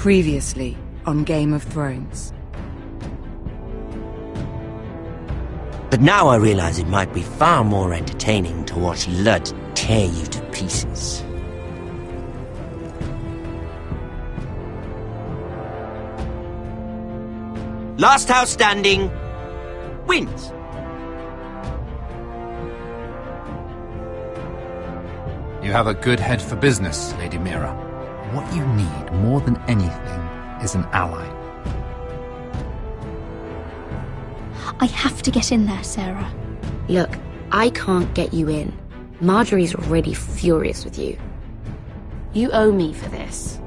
Previously on Game of Thrones. But now I realize it might be far more entertaining to watch Lud tear you to pieces. Last house standing wins. You have a good head for business, Lady Mira. What you need more than anything is an ally. I have to get in there, Sarah. Look, I can't get you in. Marjorie's already furious with you. You owe me for this.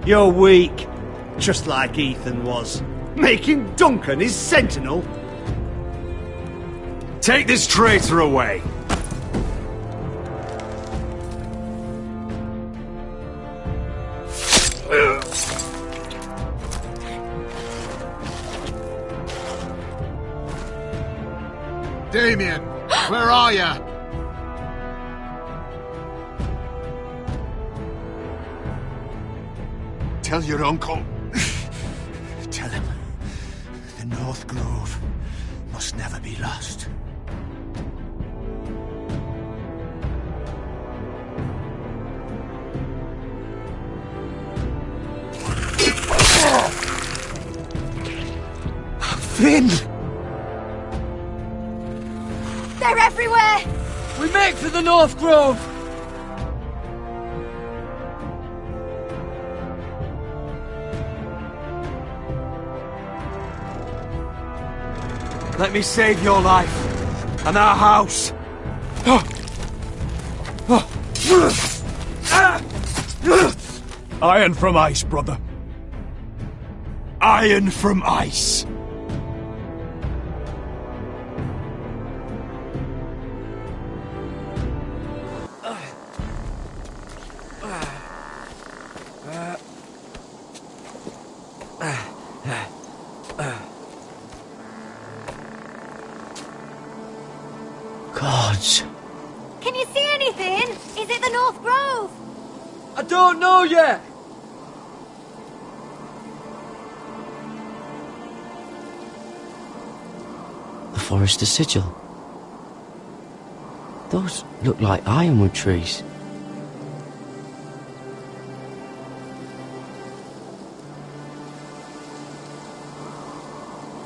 You're weak. Just like Ethan was. Making Duncan his sentinel. Take this traitor away. Damien, where are ya? Tell your uncle. Tell him the North Grove must never be lost. Finn! They're everywhere! We make for the North Grove! Let me save your life and our house. Iron from ice, brother. Iron from ice. Gods. Can you see anything? Is it the North Grove? I don't know yet! The Forester Sigil. Those look like ironwood trees.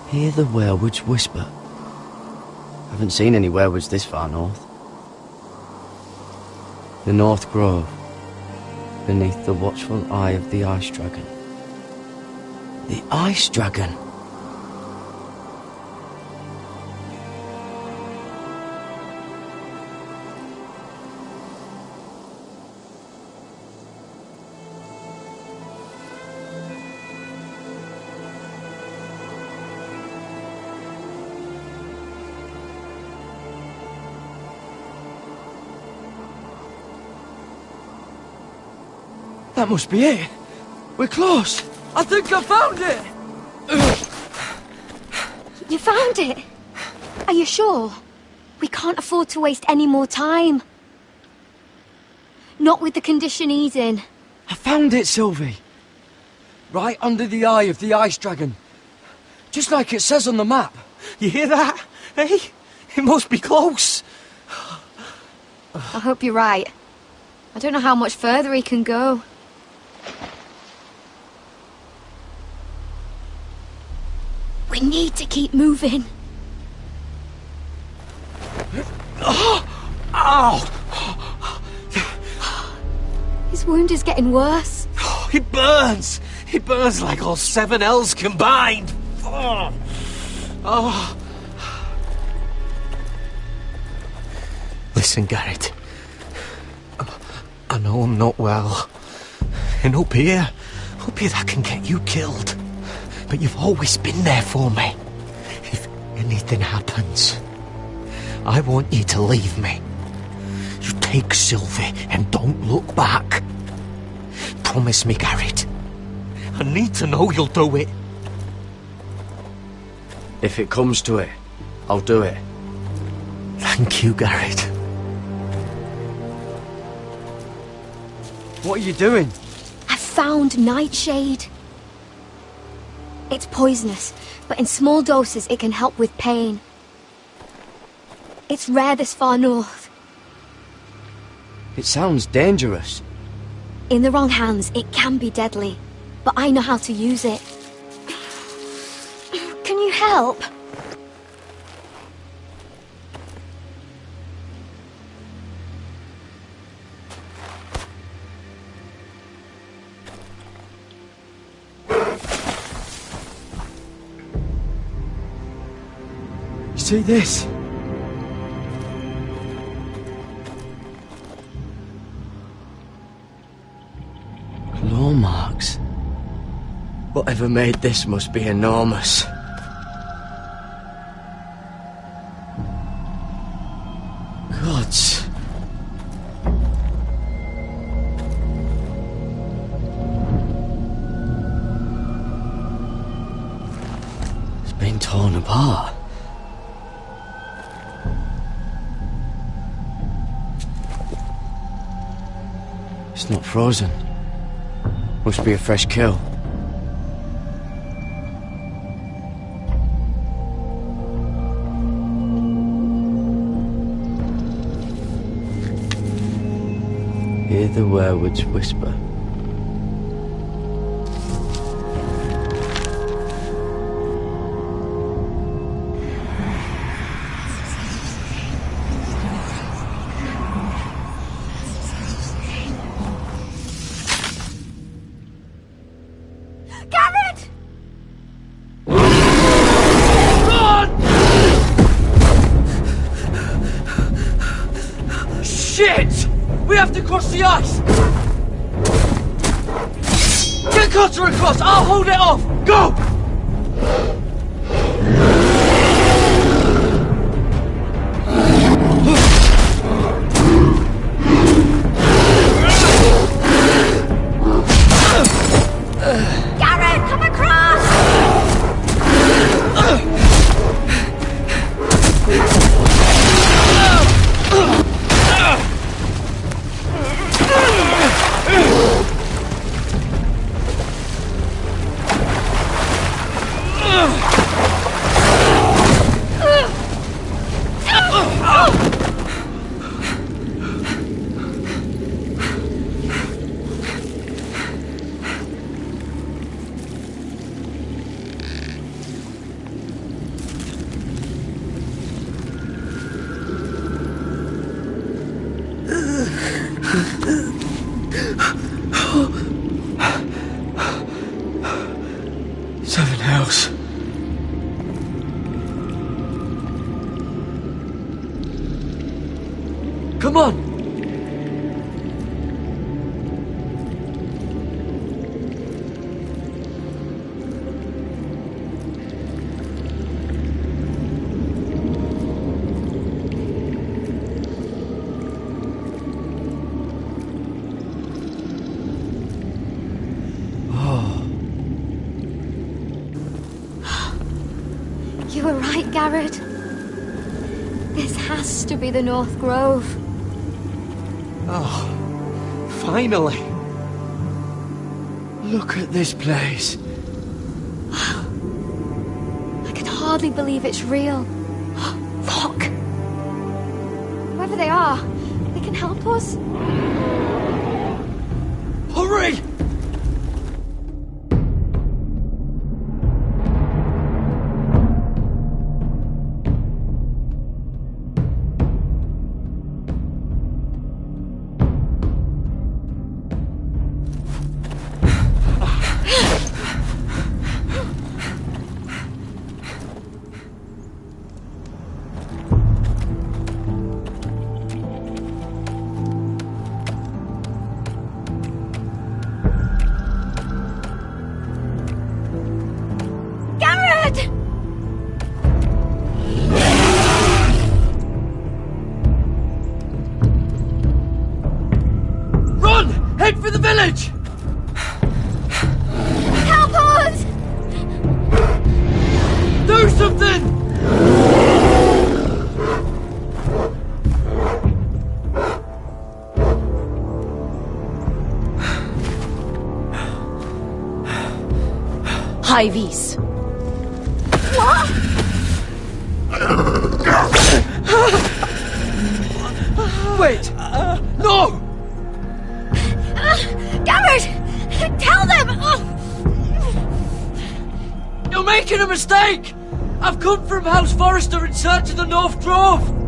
Hear the werewoods whisper. Haven't seen any werewoods this far north. The North Grove, beneath the watchful eye of the Ice Dragon. The Ice Dragon! That must be it. We're close. I think I found it. You found it? Are you sure? We can't afford to waste any more time. Not with the condition he's in. I found it, Sylvie. Right under the eye of the Ice Dragon. Just like it says on the map. You hear that? Hey? It must be close. I hope you're right. I don't know how much further he can go. We need to keep moving. Ow! His wound is getting worse. It burns! It burns like all 7 L's combined! Oh. Listen, Garrett. I know I'm not well. And up here that can get you killed. But you've always been there for me. If anything happens, I want you to leave me. You take Sylvie and don't look back. Promise me, Garrett. I need to know you'll do it. If it comes to it, I'll do it. Thank you, Garrett. What are you doing? I've found nightshade. It's poisonous, but in small doses it can help with pain. It's rare this far north. It sounds dangerous. In the wrong hands, it can be deadly, but I know how to use it. Can you help? See this? Claw marks. Whatever made this must be enormous. Gods. It's been torn apart. It's not frozen. Must be a fresh kill. Hear the werewolves whisper. Shit! We have to cross the ice! Get Cutter across! I'll hold it off! Go! Garrett, come across! Seven hells. Come on! You were right, Garrett. This has to be the North Grove. Oh, finally! Look at this place. I can hardly believe it's real. Look! Whoever they are, they can help us. Hurry! high vis. What? Wait! No! Garrett! Tell them! You're making a mistake! I've come from House Forrester in search of the North Grove!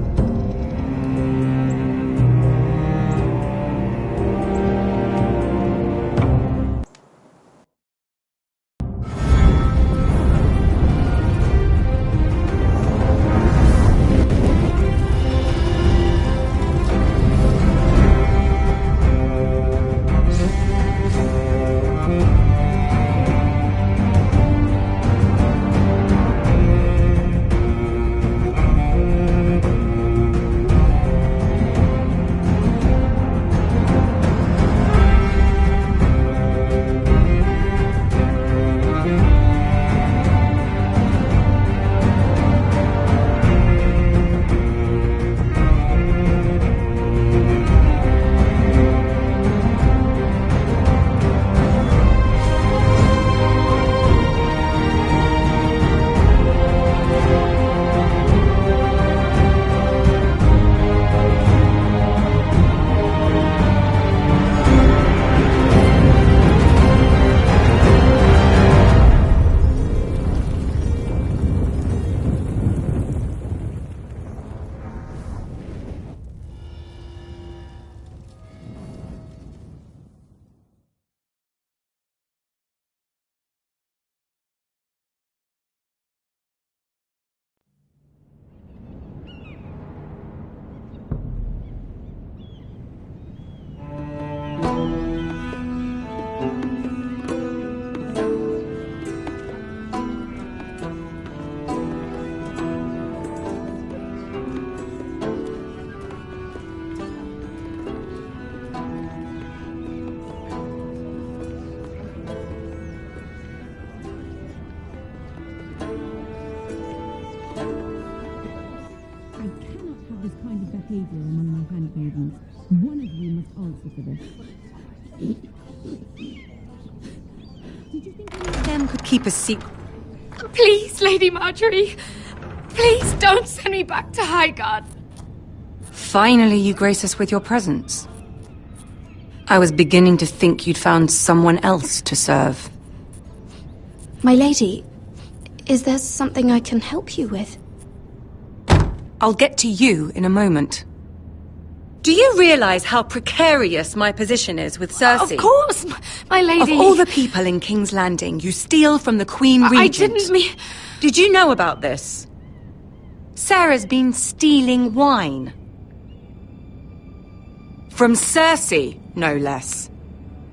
behavior among my handmaidens. One of you must answer for this. Did you think any of them could keep a secret? Please, Lady Marjorie. Please don't send me back to Highgarden. Finally, you grace us with your presence. I was beginning to think you'd found someone else to serve. My lady, is there something I can help you with? I'll get to you in a moment. Do you realize how precarious my position is with Cersei? Of course, my lady. Of all the people in King's Landing, you steal from the Queen Regent. I didn't mean... Did you know about this? Sarah's been stealing wine. From Cersei, no less.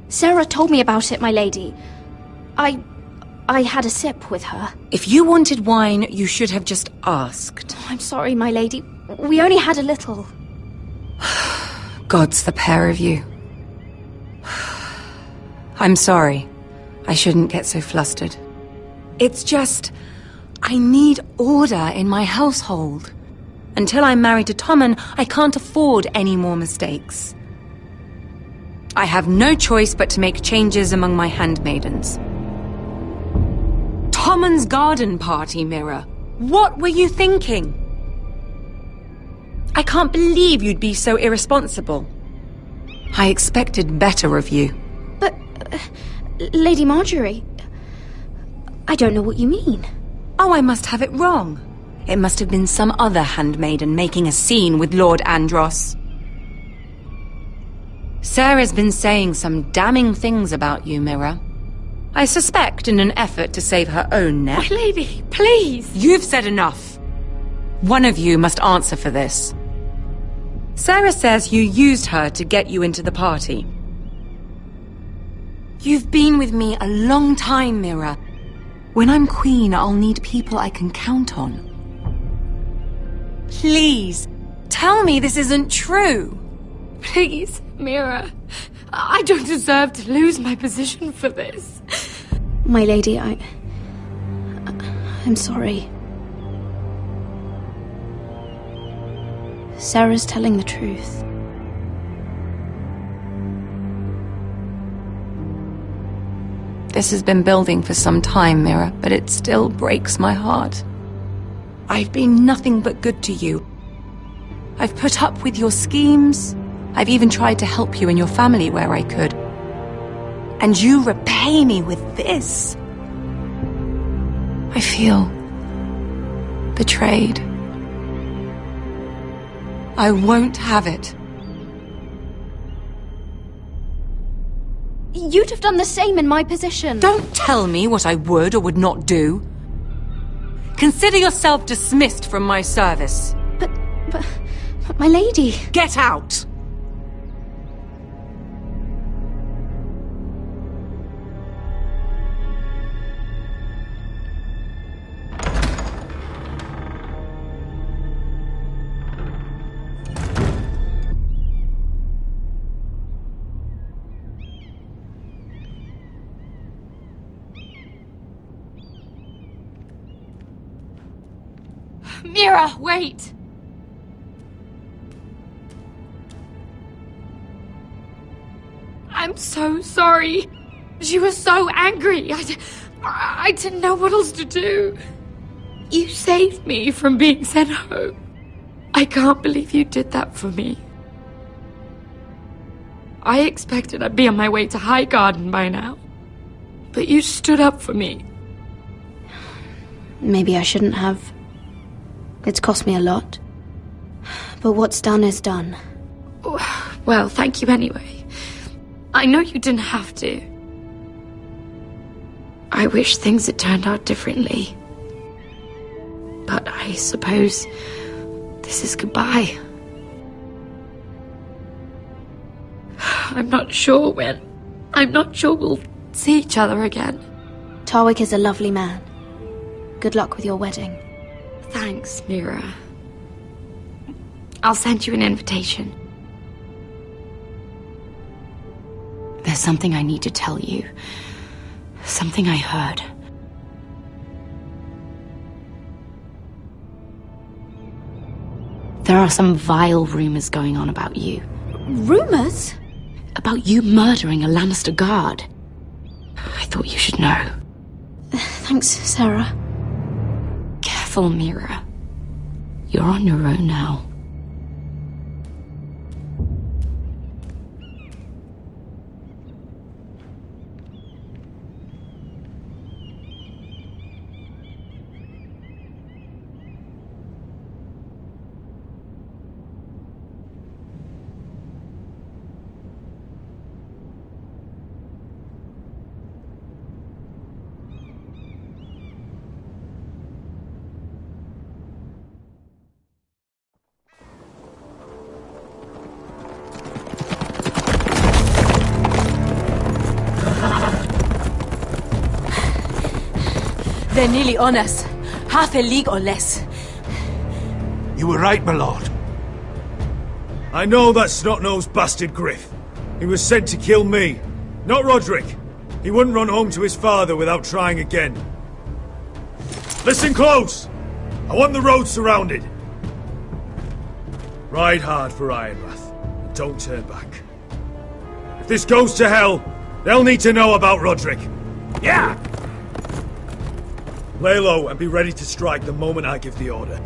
Sarah told me about it, my lady. I had a sip with her. If you wanted wine, you should have just asked. I'm sorry, my lady. We only had a little. Gods, the pair of you. I'm sorry. I shouldn't get so flustered. It's just... I need order in my household. Until I'm married to Tommen, I can't afford any more mistakes. I have no choice but to make changes among my handmaidens. Tommen's garden party, Mira. What were you thinking? I can't believe you'd be so irresponsible. I expected better of you. But, Lady Marjorie, I don't know what you mean. Oh, I must have it wrong. It must have been some other handmaiden making a scene with Lord Andros. Sarah's been saying some damning things about you, Mira. I suspect in an effort to save her own neck. My lady, please! You've said enough. One of you must answer for this. Sarah says you used her to get you into the party. You've been with me a long time, Mira. When I'm queen, I'll need people I can count on. Please, tell me this isn't true. Please, Mira. I don't deserve to lose my position for this. My lady, I'm sorry. Sarah's telling the truth. This has been building for some time, Mira, but it still breaks my heart. I've been nothing but good to you. I've put up with your schemes. I've even tried to help you and your family where I could. And you repay me with this. I feel betrayed. I won't have it. You'd have done the same in my position. Don't tell me what I would or would not do. Consider yourself dismissed from my service. But my lady... Get out! Mira, wait! I'm so sorry. She was so angry. I didn't know what else to do. You saved me from being sent home. I can't believe you did that for me. I expected I'd be on my way to High Garden by now. But you stood up for me. Maybe I shouldn't have. It's cost me a lot. But what's done is done. Well, thank you anyway. I know you didn't have to. I wish things had turned out differently. But I suppose this is goodbye. I'm not sure when. I'm not sure we'll see each other again. Tarwick is a lovely man. Good luck with your wedding. Thanks, Mira. I'll send you an invitation. There's something I need to tell you. Something I heard. There are some vile rumors going on about you. Rumors? About you murdering a Lannister guard. I thought you should know. Thanks, Sarah. Careful, Mira. You're on your own now. They're nearly on us. Half a league or less. You were right, my lord. I know that snot-nosed bastard Griff. He was sent to kill me, not Roderick. He wouldn't run home to his father without trying again. Listen close! I want the road surrounded. Ride hard for Ironrath, and don't turn back. If this goes to hell, they'll need to know about Roderick. Yeah! Lay low and be ready to strike the moment I give the order.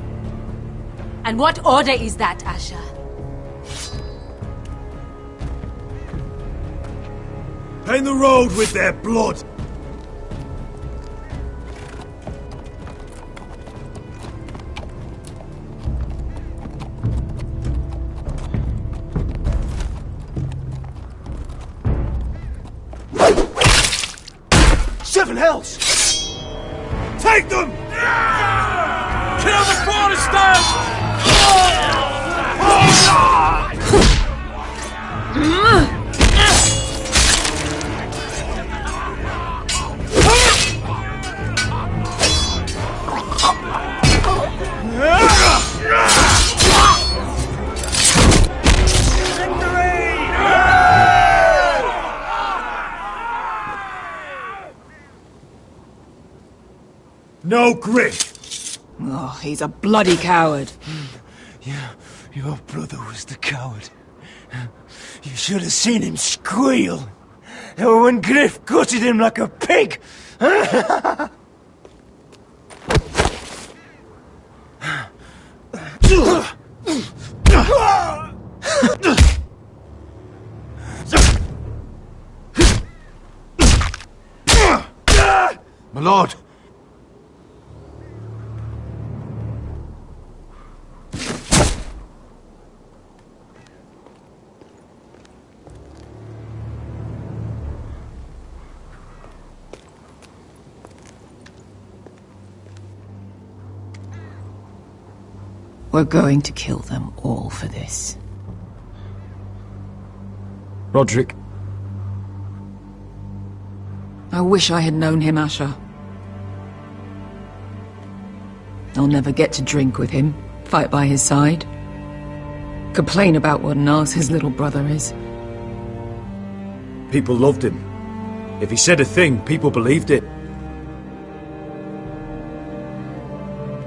And what order is that, Asher? Paint the road with their blood! Seven hells! Take them! Kill the Protestants! No Griff! Oh, he's a bloody coward. Yeah, your brother was the coward. You should have seen him squeal. when Griff gutted him like a pig. My lord. We're going to kill them all for this. Roderick. I wish I had known him, Asher. I'll never get to drink with him, fight by his side, complain about what an arse his little brother is. People loved him. If he said a thing, people believed it.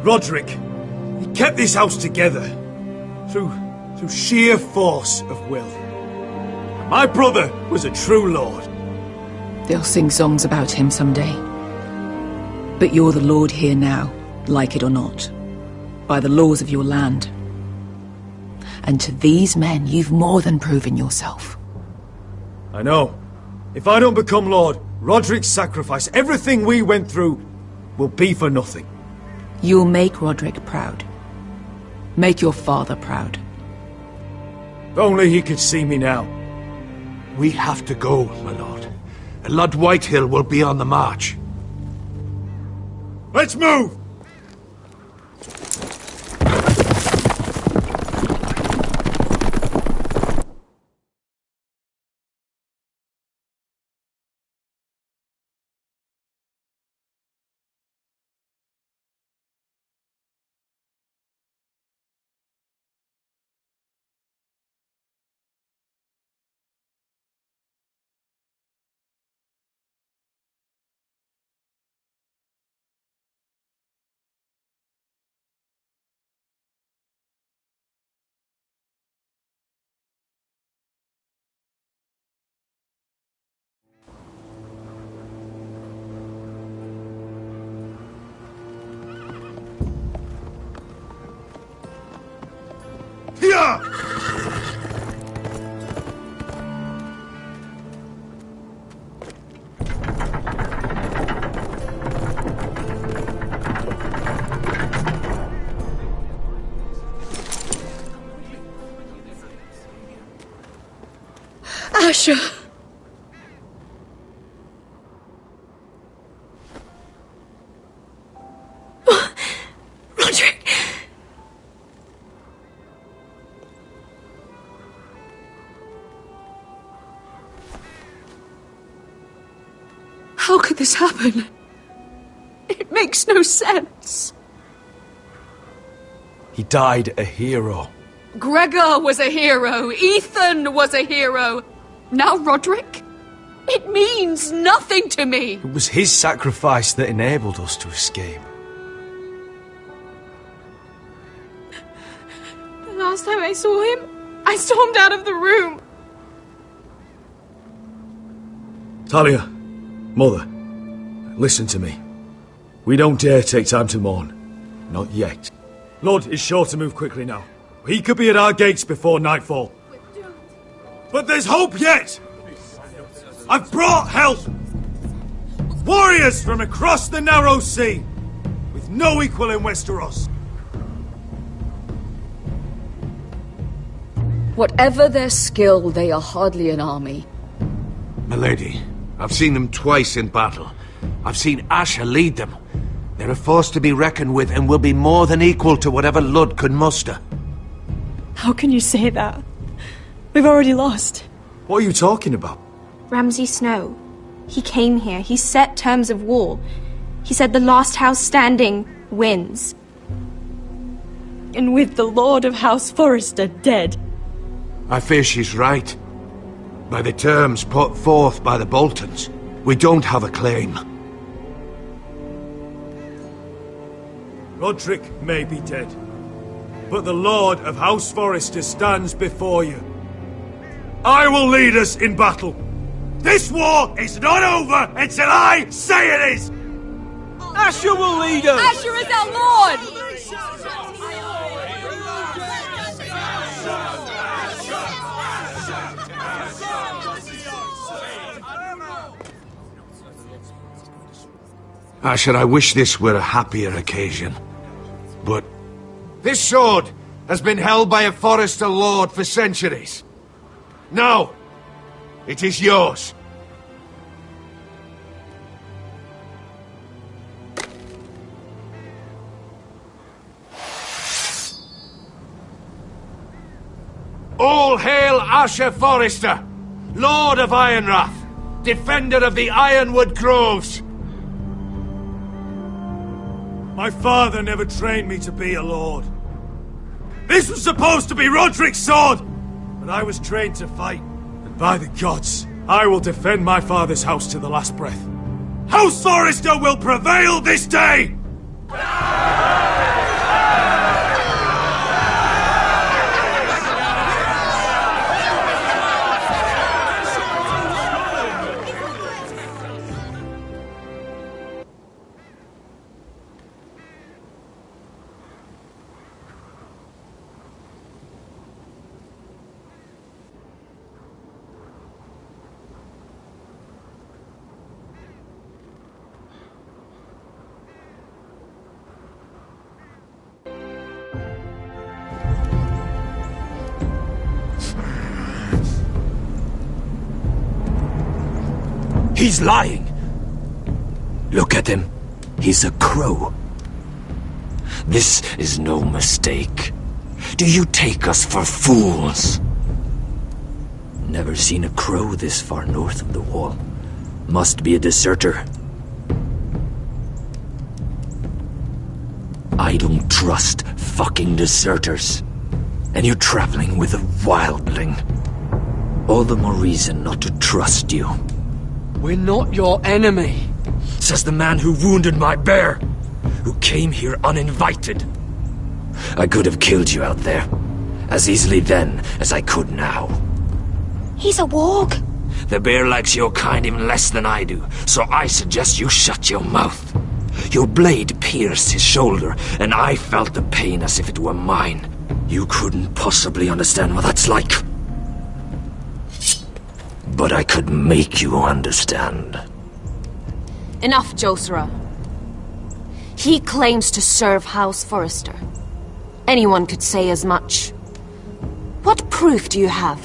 Roderick, he kept this house together through sheer force of will. My brother was a true lord. They'll sing songs about him someday. But you're the lord here now, like it or not, by the laws of your land. And to these men, you've more than proven yourself. I know. If I don't become lord, Roderick's sacrifice, everything we went through, will be for nothing. You'll make Roderick proud. Make your father proud. If only he could see me now. We have to go, my lord. Lord Whitehill will be on the march. Let's move! Asher! Roderick! How could this happen? It makes no sense. He died a hero. Gregor was a hero. Ethan was a hero. Now Roderick? It means nothing to me. It was his sacrifice that enabled us to escape. The last time I saw him, I stormed out of the room. Talia, Mother, listen to me. We don't dare take time to mourn. Not yet. Lord is sure to move quickly now. He could be at our gates before nightfall. But there's hope yet! I've brought help! Warriors from across the narrow sea, with no equal in Westeros. Whatever their skill, they are hardly an army. Milady, I've seen them twice in battle. I've seen Asher lead them. They're a force to be reckoned with and will be more than equal to whatever Lud could muster. How can you say that? We've already lost. What are you talking about? Ramsay Snow. He came here. He set terms of war. He said the last house standing wins. And with the Lord of House Forrester dead. I fear she's right. By the terms put forth by the Boltons, we don't have a claim. Roderick may be dead, but the Lord of House Forrester stands before you. I will lead us in battle. This war is not over until I say it is! Asher will lead us! Asher is our lord! Asher, I wish this were a happier occasion. But this sword has been held by a Forester lord for centuries. Now, it is yours. All hail Asher Forester, Lord of Ironrath, defender of the Ironwood Groves. My father never trained me to be a lord. This was supposed to be Roderick's sword, but I was trained to fight. And by the gods, I will defend my father's house to the last breath. House Forester will prevail this day! He's lying. Look at him. He's a crow. This is no mistake. Do you take us for fools? Never seen a crow this far north of the wall. Must be a deserter. I don't trust fucking deserters. And you're traveling with a wildling. All the more reason not to trust you. We're not your enemy, says the man who wounded my bear, who came here uninvited. I could have killed you out there, as easily then as I could now. He's a warg. The bear likes your kind even less than I do, so I suggest you shut your mouth. Your blade pierced his shoulder, and I felt the pain as if it were mine. You couldn't possibly understand what that's like. But I could make you understand. Enough, Josra. He claims to serve House Forester. Anyone could say as much. What proof do you have?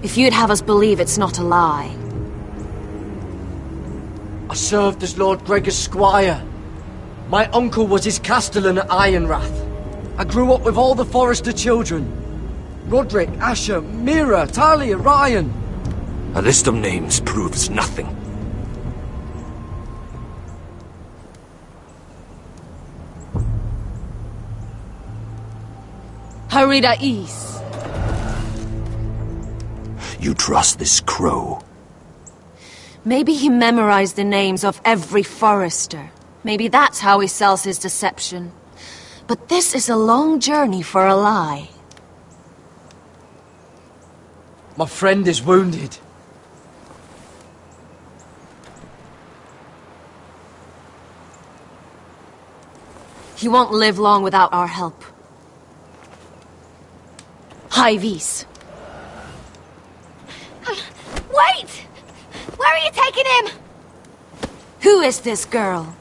If you'd have us believe it's not a lie. I served as Lord Gregor's squire. My uncle was his castellan at Ironrath. I grew up with all the Forester children. Roderick, Asher, Mira, Talia, Ryan. A list of names proves nothing. Harida East. You trust this crow? Maybe he memorized the names of every Forester. Maybe that's how he sells his deception. But this is a long journey for a lie. My friend is wounded. He won't live long without our help. High Vis. Wait! Where are you taking him? Who is this girl?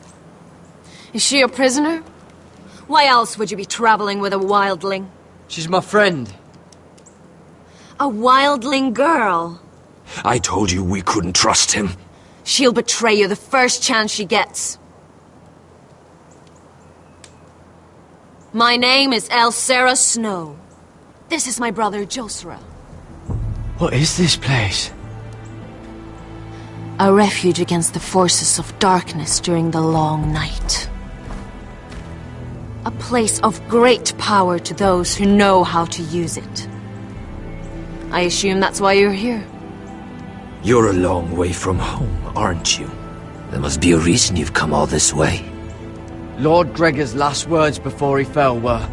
Is she a prisoner? Why else would you be traveling with a wildling? She's my friend. A wildling girl? I told you we couldn't trust him. She'll betray you the first chance she gets. My name is Elsera Snow. This is my brother Josra. What is this place? A refuge against the forces of darkness during the long night. A place of great power to those who know how to use it. I assume that's why you're here. You're a long way from home, aren't you? There must be a reason you've come all this way. Lord Gregor's last words before he fell were,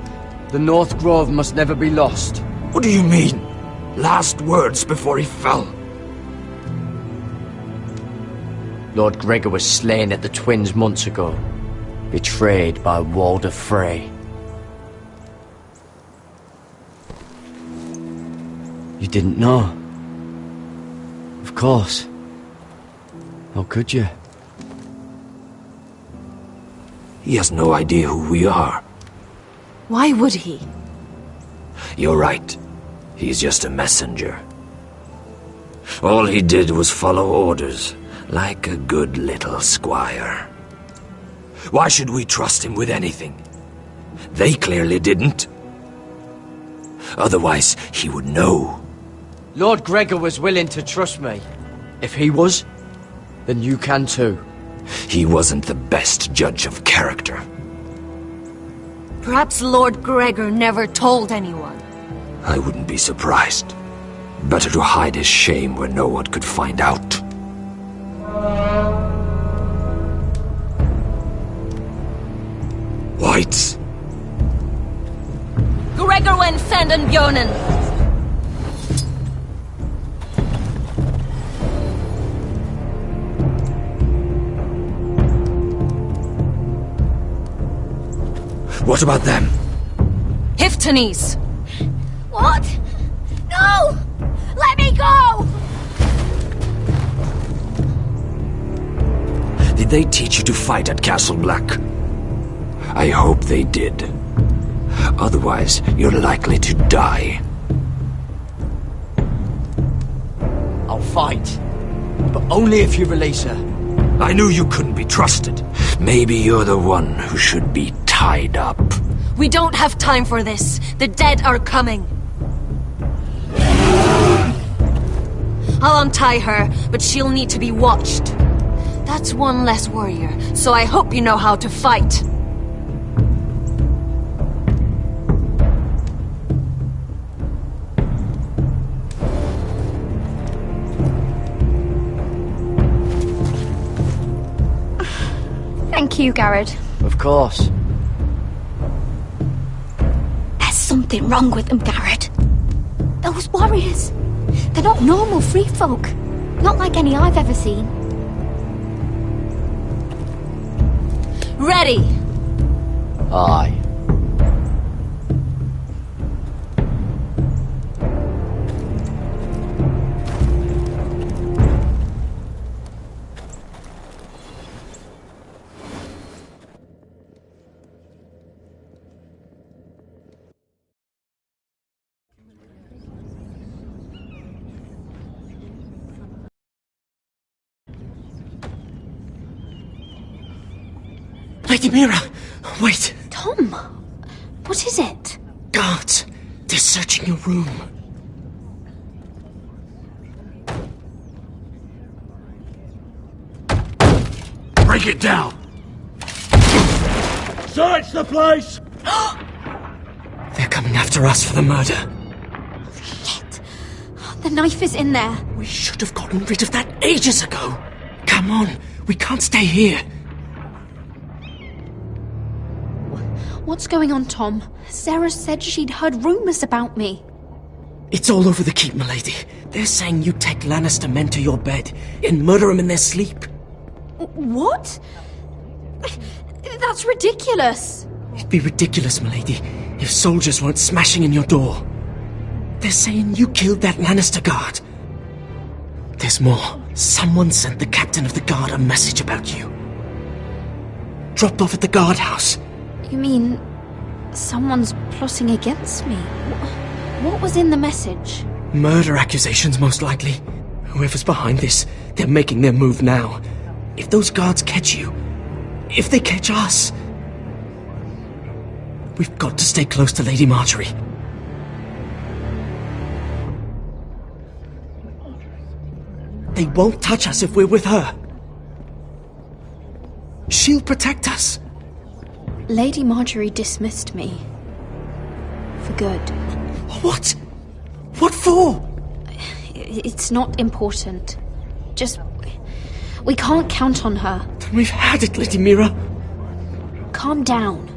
"The North Grove must never be lost." What do you mean? last words before he fell. Lord Gregor was slain at the Twins months ago, betrayed by Walder Frey. You didn't know? Of course. How could you? He has no idea who we are. Why would he? You're right. He's just a messenger. All he did was follow orders, like a good little squire. Why should we trust him with anything? They clearly didn't. Otherwise, he would know. Lord Gregor was willing to trust me. If he was, then you can too. He wasn't the best judge of character. Perhaps Lord Gregor never told anyone. I wouldn't be surprised. Better to hide his shame where no one could find out. Whites! Gregor went senden Björnen. What about them? Hiftanes! What? No! Let me go! Did they teach you to fight at Castle Black? I hope they did. Otherwise, you're likely to die. I'll fight. But only if you release her. I knew you couldn't be trusted. Maybe you're the one who should be tied up. We don't have time for this. The dead are coming. I'll untie her, but she'll need to be watched. That's one less warrior, so I hope you know how to fight. Thank you, Garrett. Of course. There's something wrong with them, Garrett. Those warriors. They're not normal free folk. Not like any I've ever seen. Ready! Aye. Lady Mira! Wait! Tom! What is it? Guards! They're searching your room. Break it down! Search the place! They're coming after us for the murder. Shit! The knife is in there. We should have gotten rid of that ages ago. Come on, we can't stay here. What's going on, Tom? Sarah said she'd heard rumours about me. It's all over the keep, milady. They're saying you take Lannister men to your bed and murder them in their sleep. What? That's ridiculous. It'd be ridiculous, milady, if soldiers weren't smashing in your door. They're saying you killed that Lannister guard. There's more. Someone sent the captain of the guard a message about you. Dropped off at the guardhouse. You mean someone's plotting against me? What was in the message? Murder accusations, most likely. Whoever's behind this, they're making their move now. If those guards catch you, if they catch us, we've got to stay close to Lady Marjorie. They won't touch us if we're with her. She'll protect us. Lady Marjorie dismissed me. For good. What? What for? It's not important. Just... we can't count on her. Then we've had it, Lady Mira. Calm down.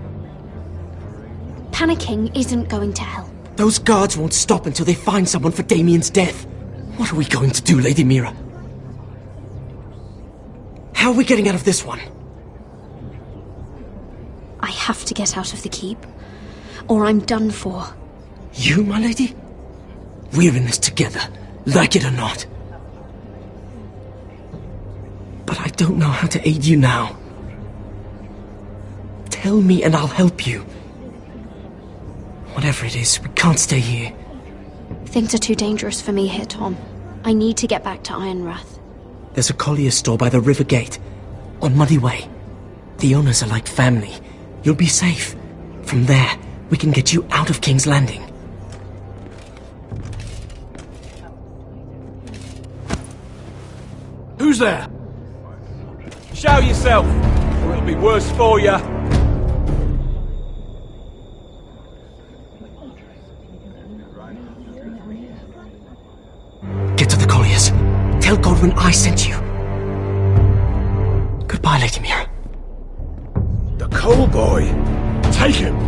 Panicking isn't going to help. Those guards won't stop until they find someone for Damien's death. What are we going to do, Lady Mira? How are we getting out of this one? I have to get out of the keep, or I'm done for. You, my lady? We're in this together, like it or not. But I don't know how to aid you now. Tell me and I'll help you. Whatever it is, we can't stay here. Things are too dangerous for me here, Tom. I need to get back to Ironrath. There's a collier store by the river gate, on Muddy Way. The owners are like family. You'll be safe. From there, we can get you out of King's Landing. Who's there? Show yourself, or it'll be worse for you. Get to the colliers. Tell Godwin I sent you. Goodbye, Lady Mira. The coal boy. Take him.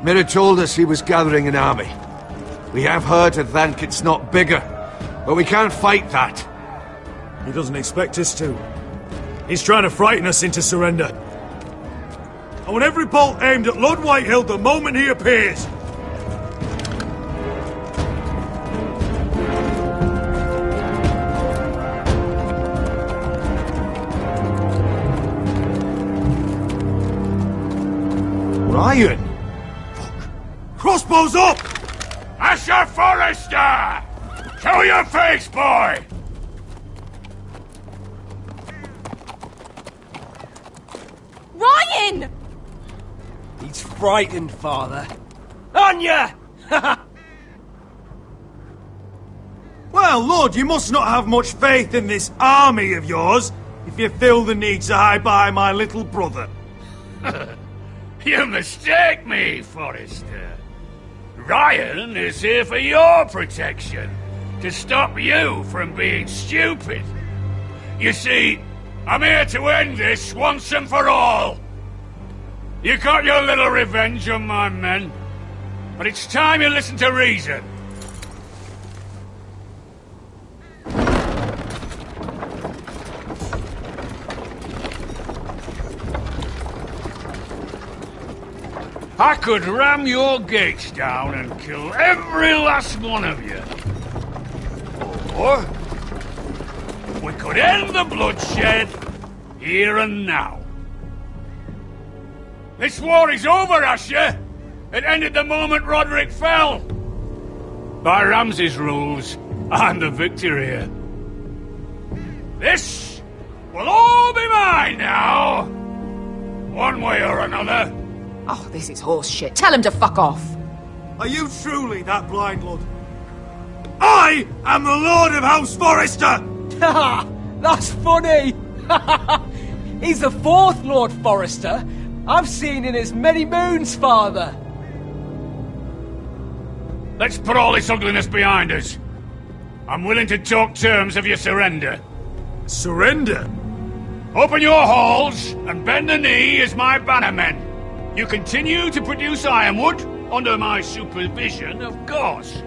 Mira told us he was gathering an army. We have heard that Thankit's not bigger, but we can't fight that. He doesn't expect us to. He's trying to frighten us into surrender. I want every bolt aimed at Lord Whitehill the moment he appears. Ryan! Fuck. Crossbow! blows up! Asher Forrester! Show your face, boy! Ryan! He's frightened, Father. Anya! Well, Lord, you must not have much faith in this army of yours if you feel the need to hide behind my little brother. You mistake me, Forrester. Ryan is here for your protection, to stop you from being stupid. You see, I'm here to end this once and for all. You got your little revenge on my men, but it's time you listen to reason. I could ram your gates down and kill every last one of you. Or we could end the bloodshed here and now. This war is over, Asher. It ended the moment Roderick fell. By Ramsay's rules, I'm the victor here. This will all be mine now. One way or another. Oh, this is horse shit. Tell him to fuck off. Are you truly that blind, Lord? I am the Lord of House Forrester! That's funny! He's the fourth Lord Forrester I've seen in as many moons, Father. Let's put all this ugliness behind us. I'm willing to talk terms of your surrender. Surrender? Open your halls and bend the knee as my bannermen. You continue to produce ironwood, under my supervision, of course.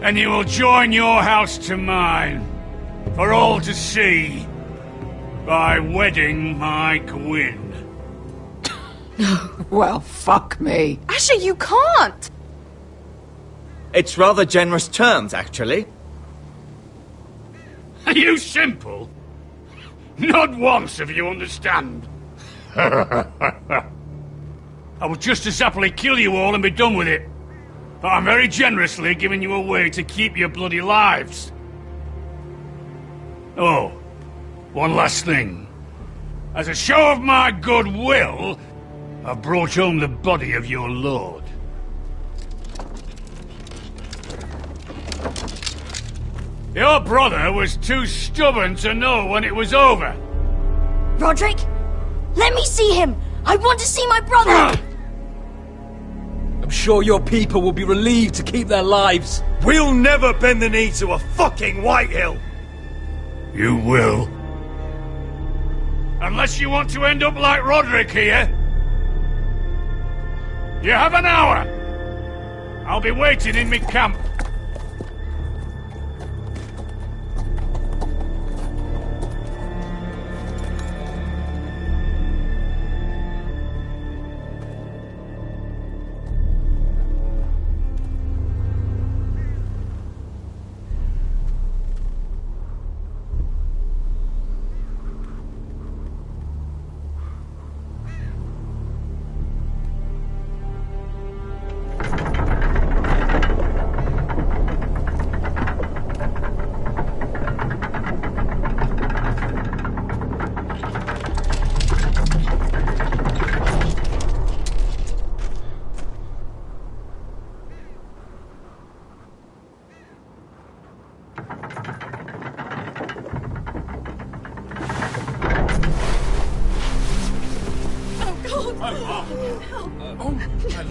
And you will join your house to mine, for all to see, by wedding my Gwyn. No. Well, fuck me. Asher, you can't! It's rather generous terms, actually. Are you simple? Not once if you understand. I would just as happily kill you all and be done with it. But I'm very generously giving you a way to keep your bloody lives. Oh, one last thing. As a show of my goodwill, I've brought home the body of your lord. Your brother was too stubborn to know when it was over. Roderick, let me see him! I want to see my brother! I'm sure your people will be relieved to keep their lives. We'll never bend the knee to a fucking Whitehill! You will. Unless you want to end up like Roderick here. You have an hour. I'll be waiting in my camp.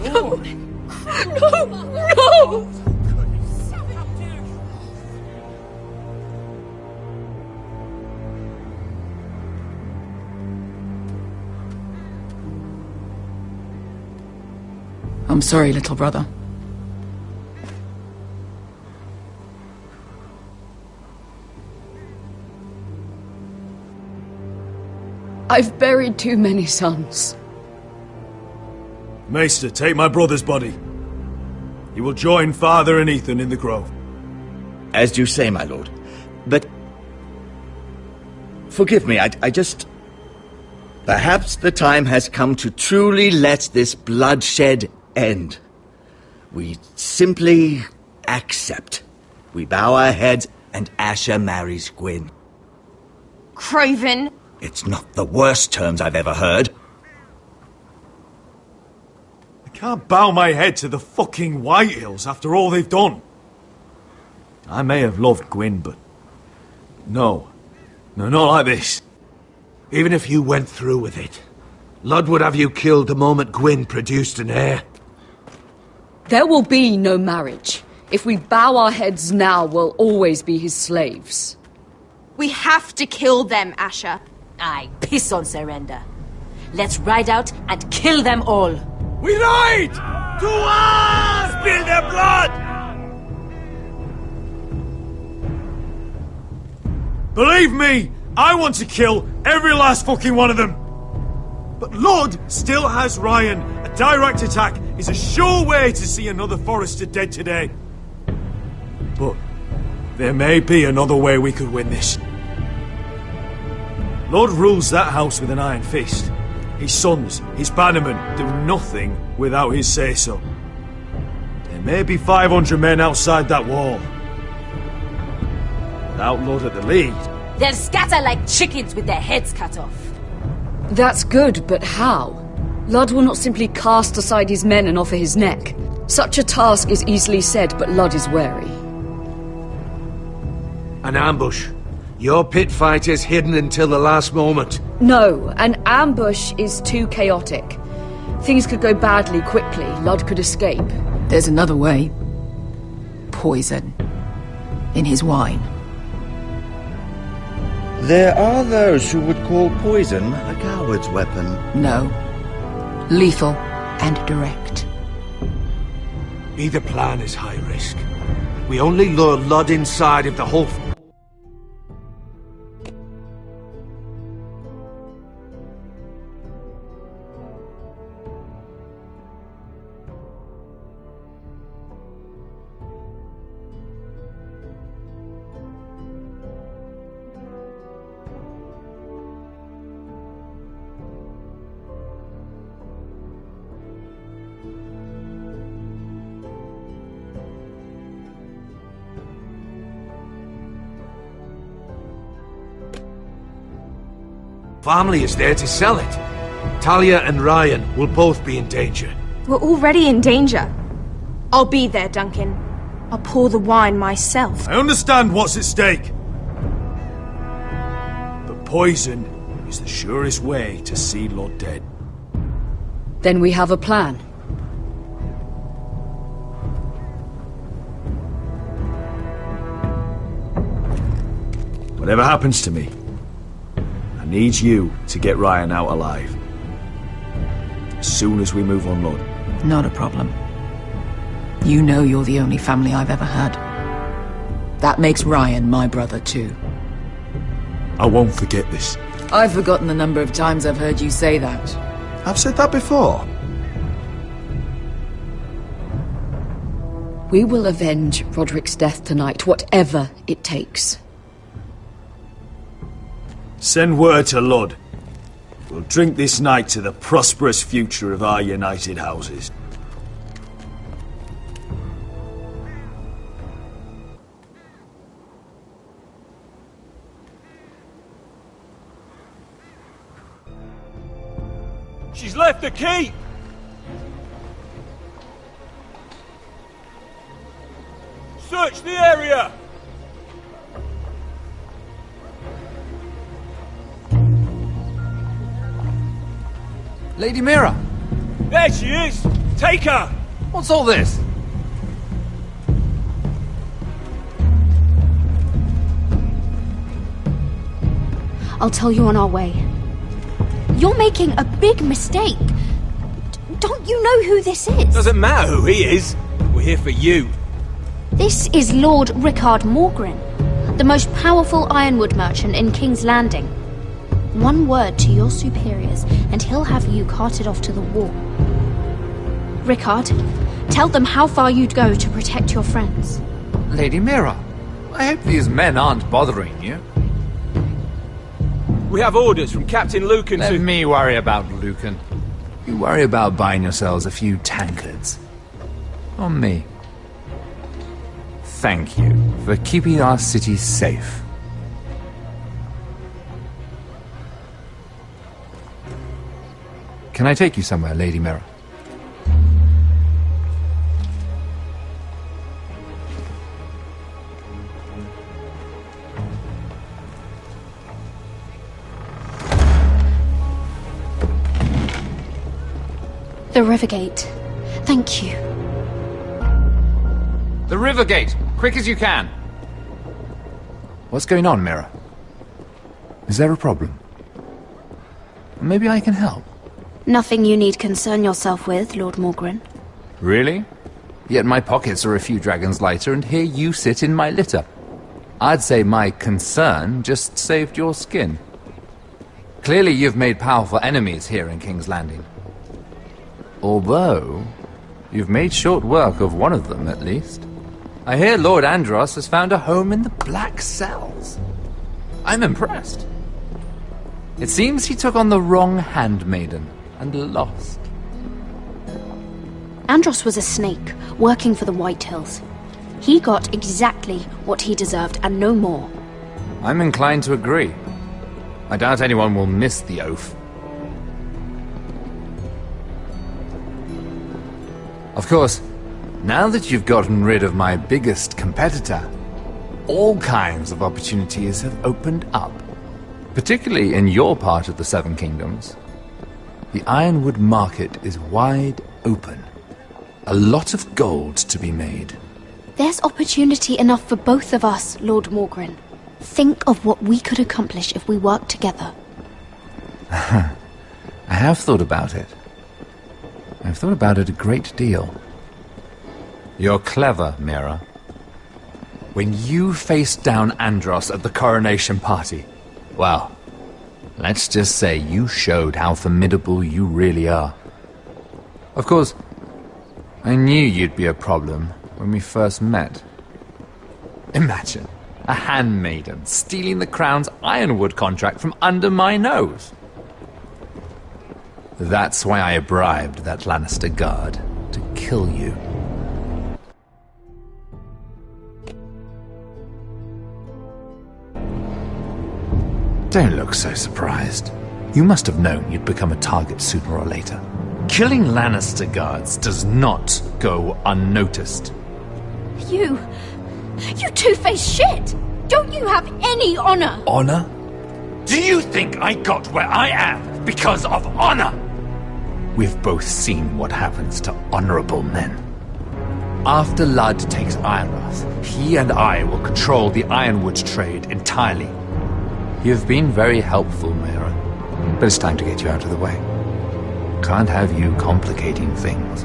No! I'm sorry, little brother. I've buried too many sons. Maester, take my brother's body. He will join Father and Ethan in the grove. As you say, my lord. But... forgive me, I just... Perhaps the time has come to truly let this bloodshed end. We simply accept. We bow our heads and Asher marries Gwyn. Craven! It's not the worst terms I've ever heard. I can't bow my head to the fucking Whitehills after all they've done. I may have loved Gwyn, but... No, not like this. Even if you went through with it, Lud would have you killed the moment Gwyn produced an heir. There will be no marriage. If we bow our heads now, we'll always be his slaves. We have to kill them, Asher. Aye, piss on surrender. Let's ride out and kill them all. We ride! To us! Spill their blood! Believe me, I want to kill every last fucking one of them. But Lud still has Ryan. A direct attack is a sure way to see another Forrester dead today. But there may be another way we could win this. Lud rules that house with an iron fist. His sons, his bannermen, do nothing without his say-so. There may be 500 men outside that wall. Without Lud at the lead... They'll scatter like chickens with their heads cut off. That's good, but how? Lud will not simply cast aside his men and offer his neck. Such a task is easily said, but Lud is wary. An ambush. Your pit fight is hidden until the last moment. No, an ambush is too chaotic. Things could go badly quickly. Lud could escape. There's another way. Poison. In his wine. There are those who would call poison a coward's weapon. No. Lethal and direct. Either plan is high risk. We only lure Lud inside if the whole... family is there to sell it. Talia and Ryan will both be in danger. We're already in danger. I'll be there, Duncan. I'll pour the wine myself. I understand what's at stake. But poison is the surest way to see Lud dead. Then we have a plan. Whatever happens to me, I need you to get Ryan out alive. As soon as we move on Lud. Not a problem. You know you're the only family I've ever had. That makes Ryan my brother too. I won't forget this. I've forgotten the number of times I've heard you say that. I've said that before. We will avenge Roderick's death tonight, whatever it takes. Send word to Lud. We'll drink this night to the prosperous future of our united houses. She's left the keep! Search the area! Lady Mira! There she is! Take her! What's all this? I'll tell you on our way. You're making a big mistake. Don't you know who this is? Doesn't matter who he is. We're here for you. This is Lord Rickard Morgren, the most powerful ironwood merchant in King's Landing. One word to your superiors, and he'll have you carted off to the war. Rickard, tell them how far you'd go to protect your friends. Lady Mira, I hope these men aren't bothering you. We have orders from Captain Lucan Let to... me worry about Lucan. You worry about buying yourselves a few tankards. On me. Thank you for keeping our city safe. Can I take you somewhere, Lady Mira? The Rivergate. Thank you. The Rivergate! Quick as you can! What's going on, Mira? Is there a problem? Maybe I can help. Nothing you need concern yourself with, Lord Morgren. Really? Yet my pockets are a few dragons lighter, and here you sit in my litter. I'd say my concern just saved your skin. Clearly you've made powerful enemies here in King's Landing. Although, you've made short work of one of them, at least. I hear Lord Andros has found a home in the Black Cells. I'm impressed. It seems he took on the wrong handmaiden and lost. Andros was a snake, working for the White Hills. He got exactly what he deserved, and no more. I'm inclined to agree. I doubt anyone will miss the oath. Of course, now that you've gotten rid of my biggest competitor, all kinds of opportunities have opened up. Particularly in your part of the Seven Kingdoms. The ironwood market is wide open. A lot of gold to be made. There's opportunity enough for both of us, Lord Morgren. Think of what we could accomplish if we worked together. I have thought about it. I've thought about it a great deal. You're clever, Mira. When you faced down Andros at the coronation party, well, let's just say you showed how formidable you really are. Of course, I knew you'd be a problem when we first met. Imagine a handmaiden stealing the crown's ironwood contract from under my nose. That's why I bribed that Lannister guard to kill you. Don't look so surprised. You must have known you'd become a target sooner or later. Killing Lannister guards does not go unnoticed. You two-faced shit! Don't you have any honor? Honor? Do you think I got where I am because of honor? We've both seen what happens to honorable men. After Ludd takes Ironrath, he and I will control the ironwood trade entirely. You've been very helpful, Mira, but it's time to get you out of the way. Can't have you complicating things.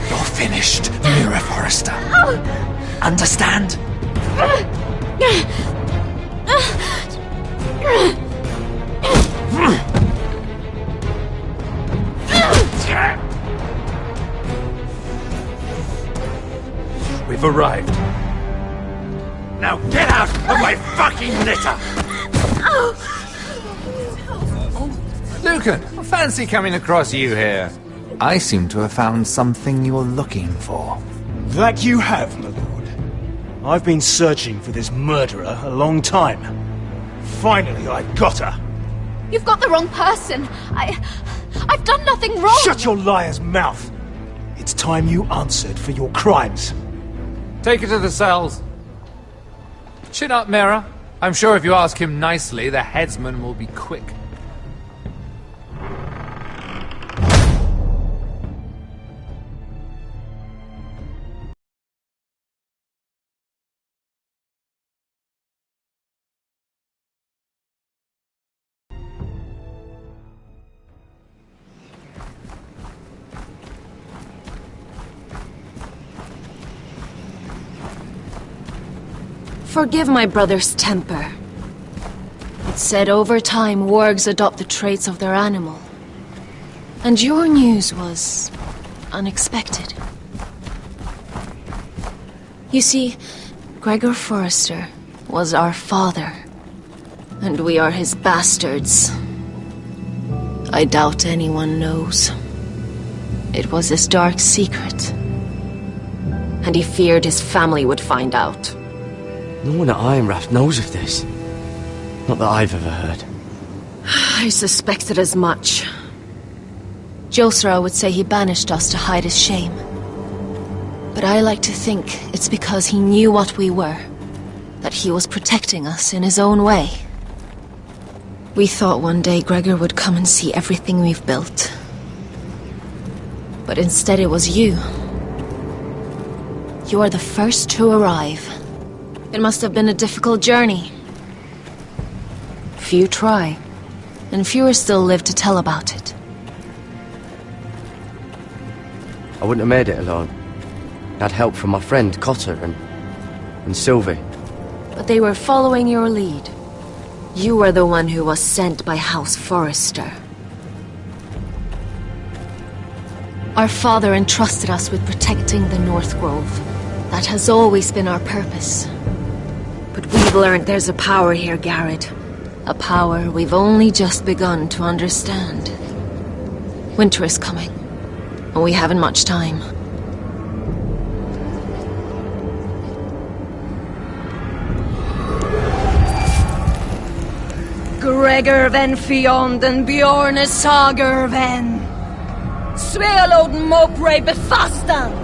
You're finished, Mira Forrester. Understand? We've arrived. Now get out of my fucking litter! Lucan, fancy coming across you here. I seem to have found something you're looking for. That you have, my lord. I've been searching for this murderer a long time. Finally, I got her. You've got the wrong person. I've done nothing wrong. Shut your liar's mouth. It's time you answered for your crimes. Take her to the cells. Chin up, Mira. I'm sure if you ask him nicely, the headsman will be quick. Forgive my brother's temper. It's said over time wargs adopt the traits of their animal. And your news was unexpected. You see, Gregor Forrester was our father, And we are his bastards. I doubt anyone knows. It was his dark secret. And he feared his family would find out. No one at Ironrath knows of this. Not that I've ever heard. I suspected as much. Josra would say he banished us to hide his shame. But I like to think it's because he knew what we were. That he was protecting us in his own way. We thought one day Gregor would come and see everything we've built. But instead it was you. You are the first to arrive. It must have been a difficult journey. Few try, and fewer still live to tell about it. I wouldn't have made it alone. I had help from my friend Cotter and Sylvie. But they were following your lead. You were the one who was sent by House Forrester. Our father entrusted us with protecting the North Grove. That has always been our purpose. But we've learned there's a power here, Garrett. A power we've only just begun to understand. Winter is coming, and we haven't much time. Gregor ven Fionden Bjorne Sager ven Svealoden Mopre befastan.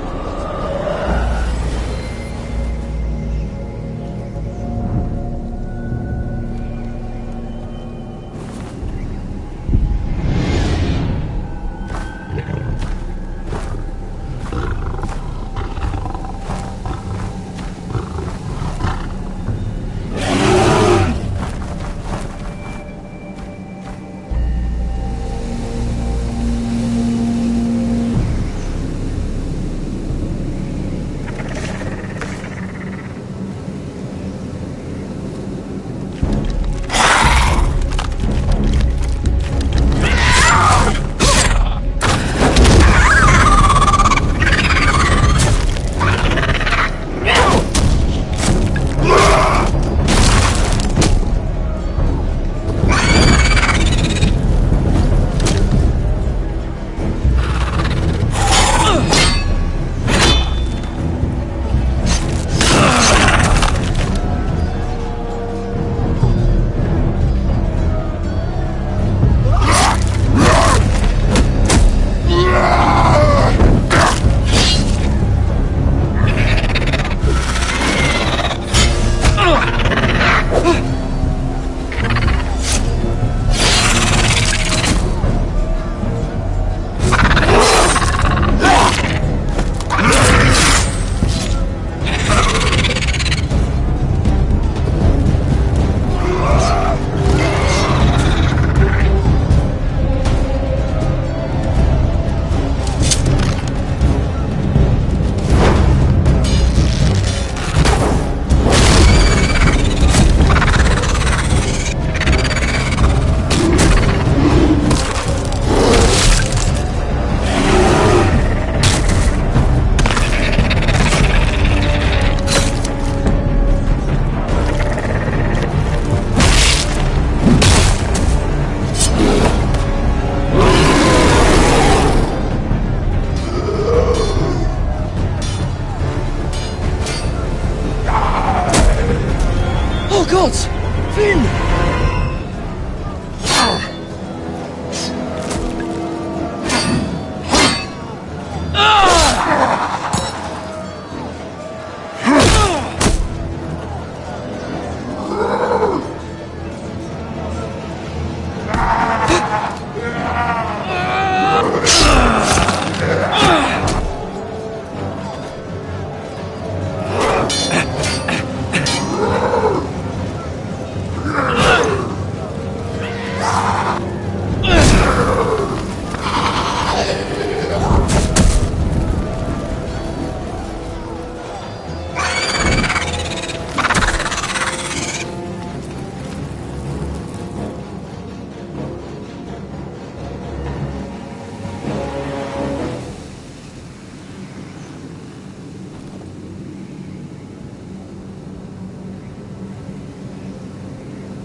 gods! Finn!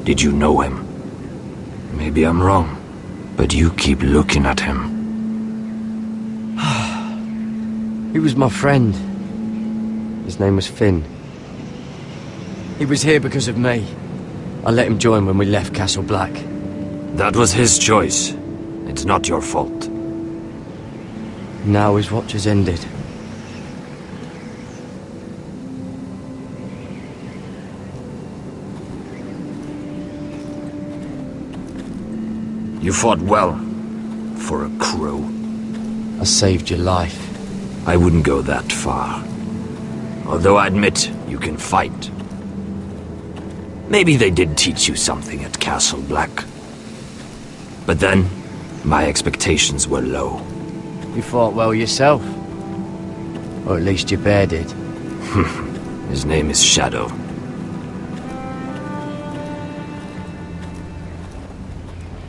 Did you know him? Maybe I'm wrong, but you keep looking at him. He was my friend. His name was Finn. He was here because of me. I let him join when we left Castle Black. That was his choice. It's not your fault. Now his watch has ended. You fought well, for a crow. I saved your life. I wouldn't go that far. Although I admit, you can fight. Maybe they did teach you something at Castle Black. But then, my expectations were low. You fought well yourself. Or at least your bear did. His name is Shadow.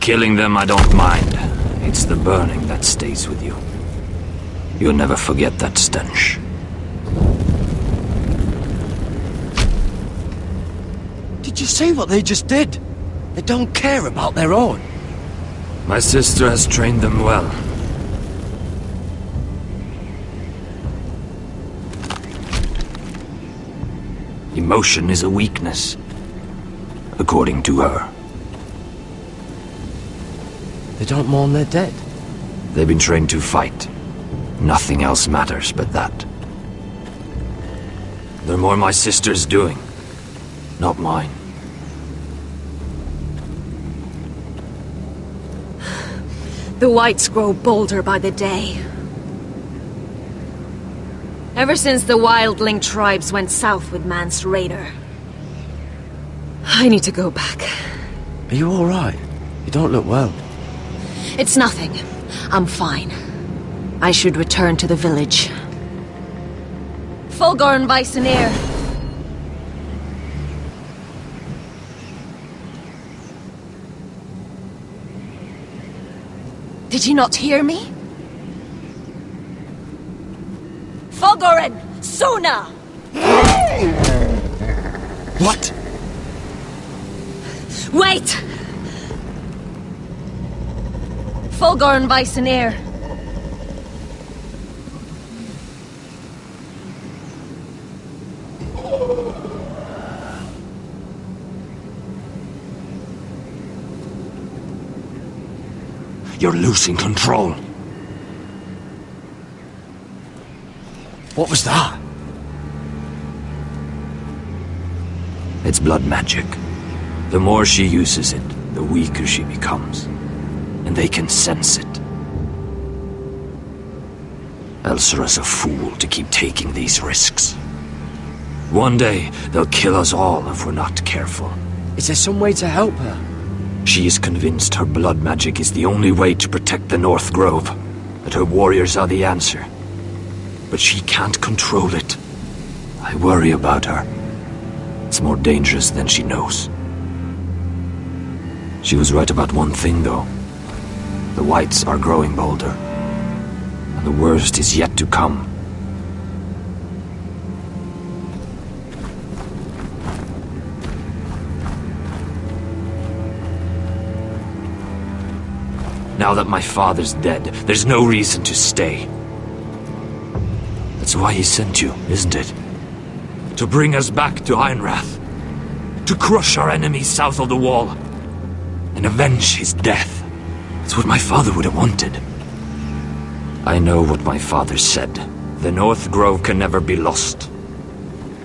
Killing them I don't mind. It's the burning that stays with you. You'll never forget that stench. Did you see what they just did? They don't care about their own. My sister has trained them well. Emotion is a weakness, according to her. They don't mourn their dead. They've been trained to fight. Nothing else matters but that. They're more my sister's doing, not mine. The whites grow bolder by the day. Ever since the wildling tribes went south with Mance Raider. I need to go back. Are you alright? You don't look well. It's nothing. I'm fine. I should return to the village. Fulgorn Vysenir. Did you not hear me? Fulgorn! Sona! What? Wait! Fulgorn Vysenir. You're losing control. What was that? It's blood magic. The more she uses it, the weaker she becomes. And they can sense it. Elsera's a fool to keep taking these risks. One day, they'll kill us all if we're not careful. Is there some way to help her? She is convinced her blood magic is the only way to protect the North Grove, that her warriors are the answer. But she can't control it. I worry about her. It's more dangerous than she knows. She was right about one thing, though. The whites are growing bolder. And the worst is yet to come. Now that my father's dead, there's no reason to stay. That's why he sent you, isn't it? To bring us back to Ironrath. To crush our enemies south of the wall. And avenge his death. That's what my father would have wanted. I know what my father said. The North Grove can never be lost.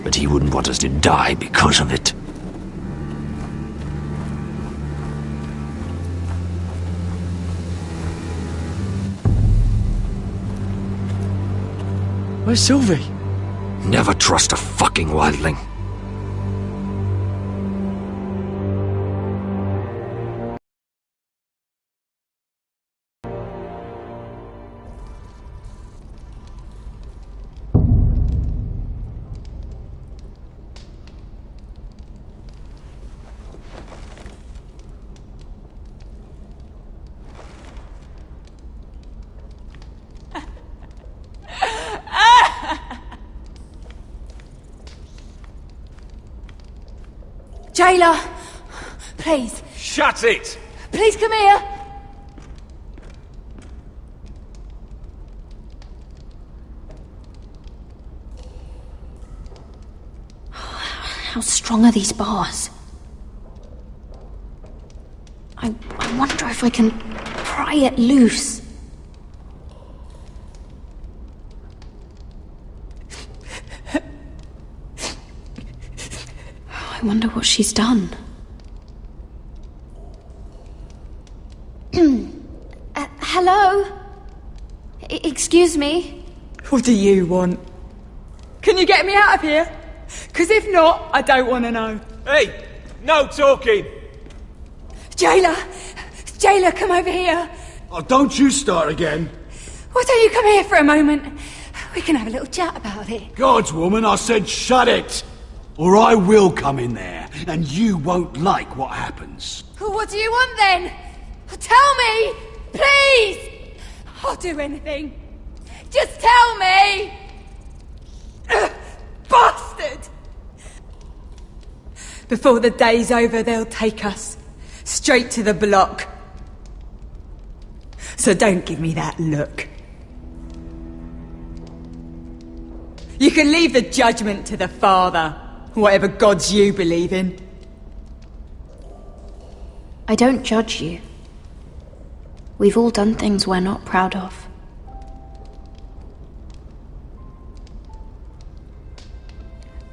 But he wouldn't want us to die because of it. Where's Sylvie? Never trust a fucking wildling. Jailer! Please. Shut it! Please come here. How strong are these bars? I wonder if I can pry it loose. I wonder what she's done. Hello? Excuse me? What do you want? Can you get me out of here? Because if not, I don't want to know. Hey! No talking! Jailer! Jailer, come over here. Oh, don't you start again. Why don't you come here for a moment? We can have a little chat about it. Gods, woman, I said shut it! Or I will come in there, and you won't like what happens. What do you want then? Tell me! Please! I'll do anything. Just tell me! Bastard! Before the day's over, they'll take us straight to the block. So don't give me that look. You can leave the judgment to the Father, whatever gods you believe in. I don't judge you. We've all done things we're not proud of.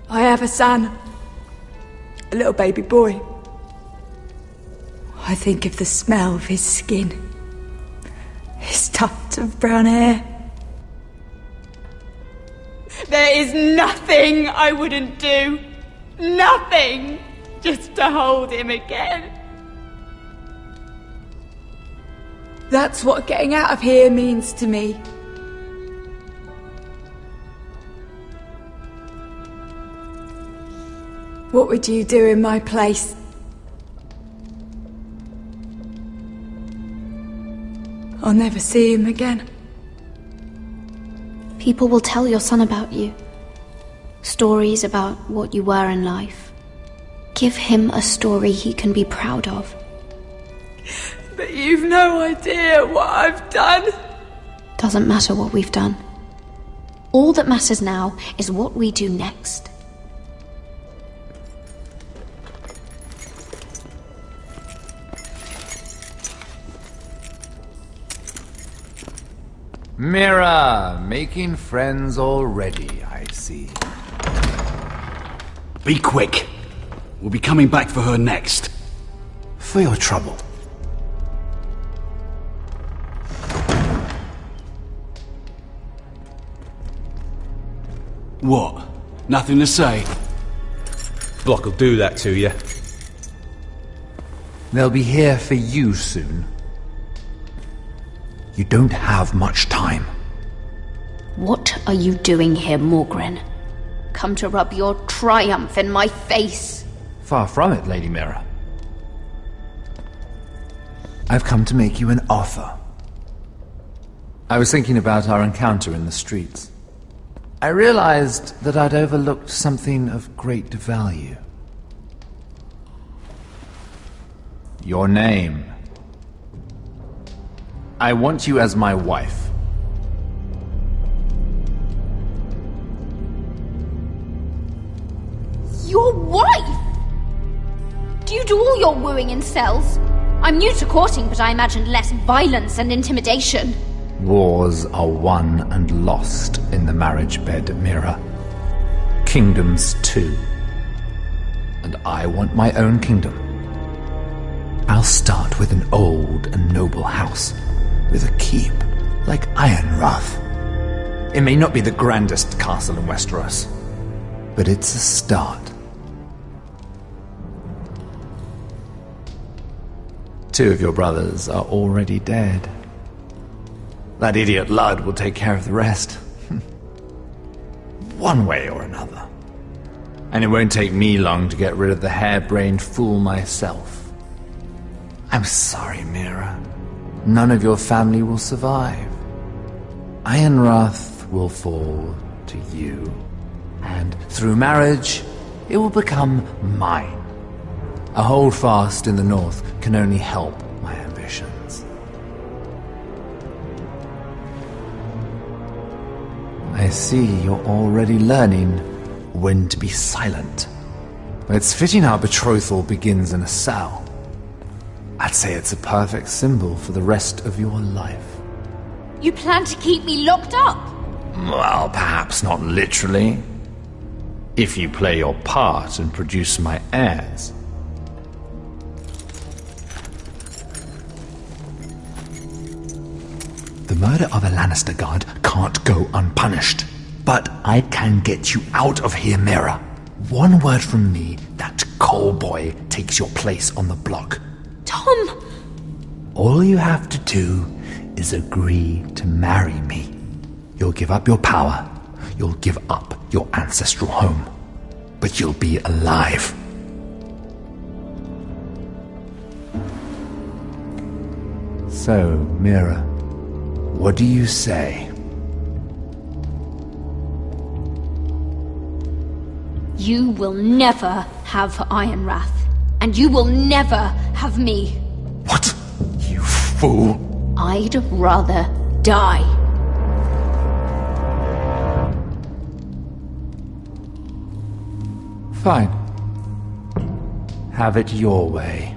I have a son. A little baby boy. I think of the smell of his skin. His tuft of brown hair. There is nothing I wouldn't do. Nothing! Just to hold him again. That's what getting out of here means to me. What would you do in my place? I'll never see him again. People will tell your son about you. Stories about what you were in life. Give him a story he can be proud of. But you've no idea what I've done. Doesn't matter what we've done. All that matters now is what we do next. Mira, making friends already, I see. Be quick. We'll be coming back for her next. For your trouble. What? Nothing to say? Block will do that to you. They'll be here for you soon. You don't have much time. What are you doing here, Morgren? Come to rub your triumph in my face? Far from it, Lady Mira. I've come to make you an offer. I was thinking about our encounter in the streets. I realized that I'd overlooked something of great value. Your name. I want you as my wife. Your wife? Do you do all your wooing in cells? I'm new to courting, but I imagined less violence and intimidation. Wars are won and lost in the marriage bed, Mira. Kingdoms too. And I want my own kingdom. I'll start with an old and noble house, with a keep like Ironrath. It may not be the grandest castle in Westeros, but it's a start. Two of your brothers are already dead. That idiot Ludd will take care of the rest. One way or another. And it won't take me long to get rid of the harebrained fool myself. I'm sorry, Mira. None of your family will survive. Ironrath will fall to you. And through marriage, it will become mine. A holdfast in the north can only help my ambitions. I see you're already learning when to be silent. It's fitting our betrothal begins in a cell. I'd say it's a perfect symbol for the rest of your life. You plan to keep me locked up? Well, perhaps not literally. If you play your part and produce my heirs. The murder of a Lannister guard can't go unpunished. But I can get you out of here, Mira. One word from me, that coal boy takes your place on the block. Tom! All you have to do is agree to marry me. You'll give up your power. You'll give up your ancestral home. But you'll be alive. So, Mira, what do you say? You will never have Ironwrath. And you will never have me. What? You fool! I'd rather die. Fine. Have it your way.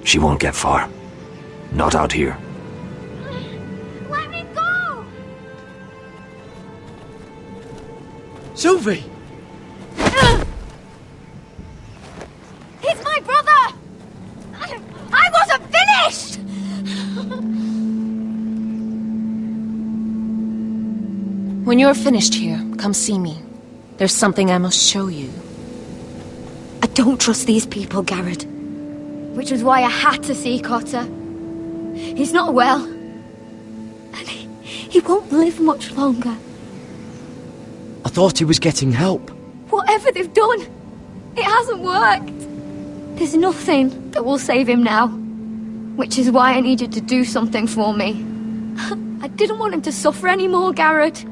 She won't get far. Not out here. Let me go! Sylvie! He's my brother! I wasn't finished! When you're finished here, come see me. There's something I must show you. I don't trust these people, Garrett. Which was why I had to see Cotter. He's not well. And he won't live much longer. I thought he was getting help. Whatever they've done, it hasn't worked. There's nothing that will save him now. Which is why I needed to do something for me. I didn't want him to suffer anymore, Garrett.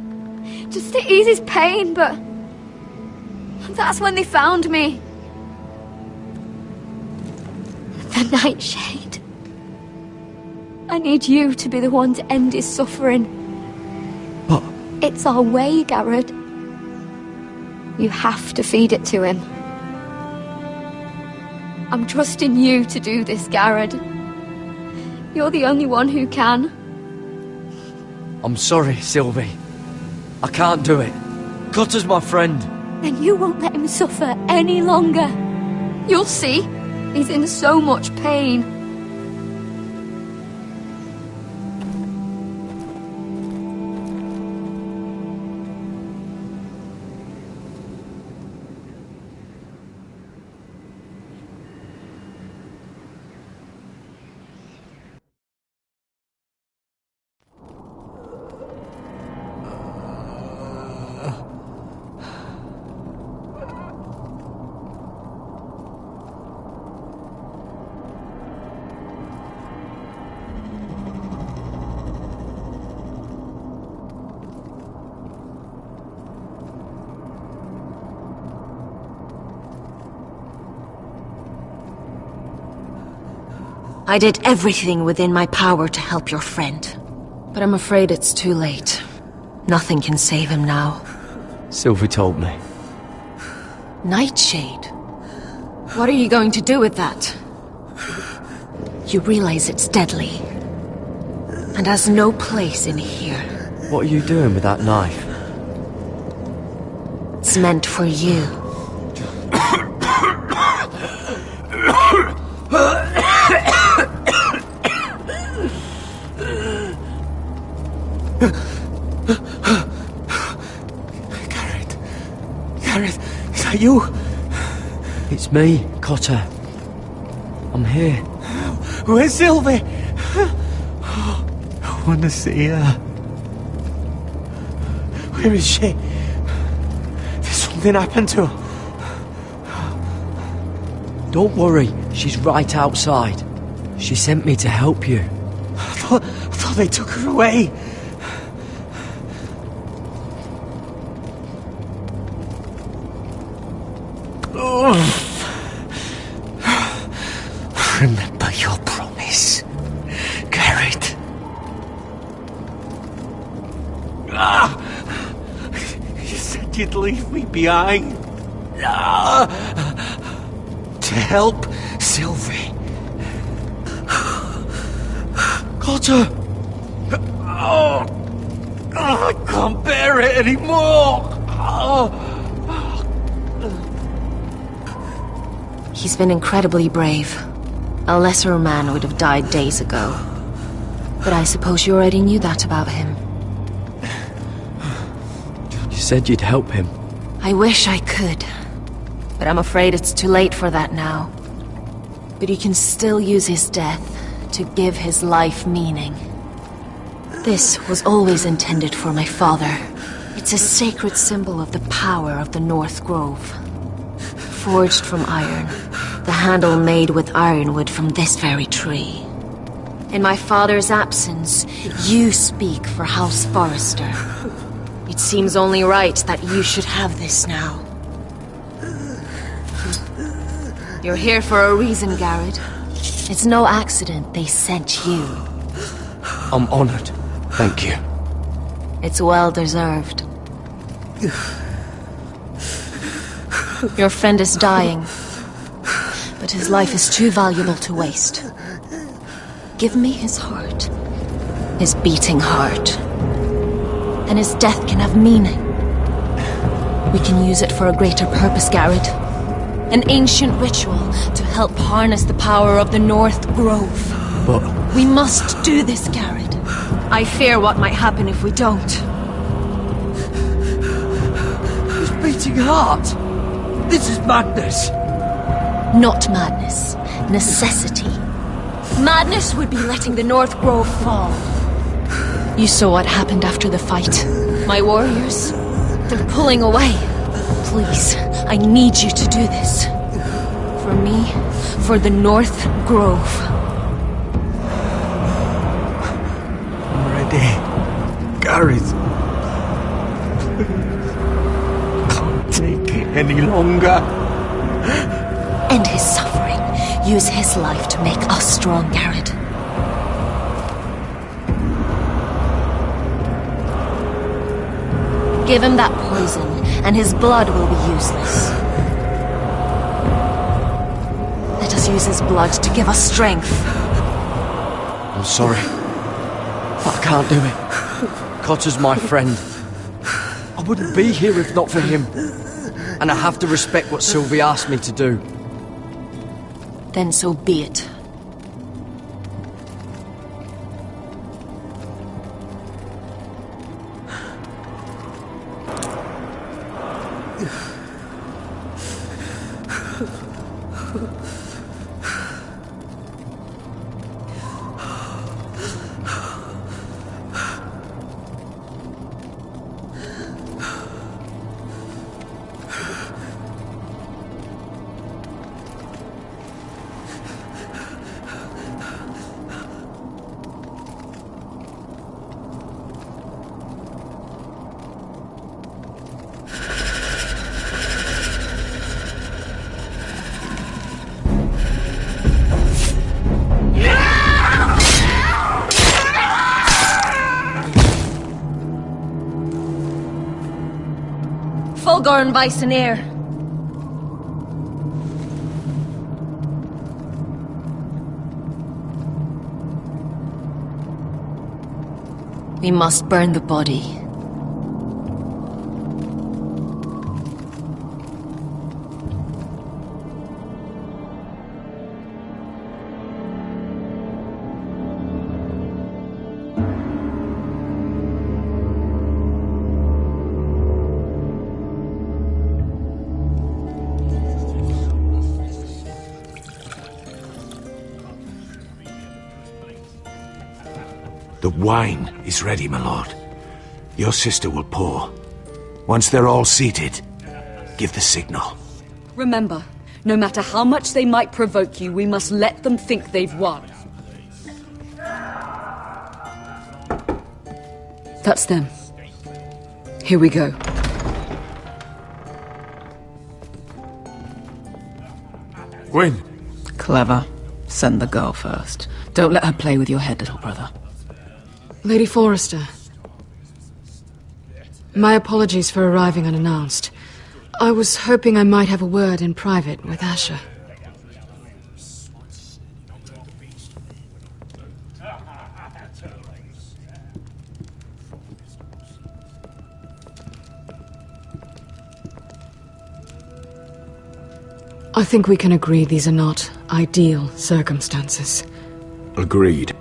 Just to ease his pain, but... that's when they found me. The Nightshade. I need you to be the one to end his suffering. But... it's our way, Garrett. You have to feed it to him. I'm trusting you to do this, Garrett. You're the only one who can. I'm sorry, Sylvie. I can't do it. Cotter's my friend. Then you won't let him suffer any longer. You'll see. He's in so much pain. I did everything within my power to help your friend. But I'm afraid it's too late. Nothing can save him now. Sylvie told me. Nightshade? What are you going to do with that? You realize it's deadly. And has no place in here. What are you doing with that knife? It's meant for you. Garrett, is that you? It's me, Cotter. I'm here. Where's Sylvie? I want to see her. Where is she? Did something happen to her? Don't worry, she's right outside. She sent me to help you. I thought they took her away. Remember your promise, Garrett. You said you'd leave me behind. To help Sylvie. Cotter! I can't bear it anymore! He's been incredibly brave. A lesser man would have died days ago. But I suppose you already knew that about him. You said you'd help him. I wish I could. But I'm afraid it's too late for that now. But you can still use his death to give his life meaning. This was always intended for my father. It's a sacred symbol of the power of the North Grove. Forged from iron, the handle made with ironwood from this very tree. In my father's absence, you speak for House Forrester. It seems only right that you should have this now. You're here for a reason, Garrett. It's no accident they sent you. I'm honored. Thank you. It's well deserved. Your friend is dying, but his life is too valuable to waste. Give me his heart. His beating heart. And his death can have meaning. We can use it for a greater purpose, Garrett. An ancient ritual to help harness the power of the North Grove. But we must do this, Garrett. I fear what might happen if we don't. His beating heart! This is madness! Not madness. Necessity. Madness would be letting the North Grove fall. You saw what happened after the fight. My warriors, they're pulling away. Please, I need you to do this. For me, for the North Grove. I'm ready. Garrett. Can't take it any longer. End his suffering. Use his life to make us strong, Garrett. Give him that poison, and his blood will be useless. Let us use his blood to give us strength. I'm sorry, but I can't do it. Cotter's my friend. I wouldn't be here if not for him. And I have to respect what Sylvie asked me to do. Then so be it. Fulgorn Viceneer. We must burn the body. The wine is ready, my lord. Your sister will pour. Once they're all seated, give the signal. Remember, no matter how much they might provoke you, we must let them think they've won. That's them. Here we go. Gwyn. Clever. Send the girl first. Don't let her play with your head, little brother. Lady Forrester. My apologies for arriving unannounced. I was hoping I might have a word in private with Asher. I think we can agree these are not ideal circumstances. Agreed.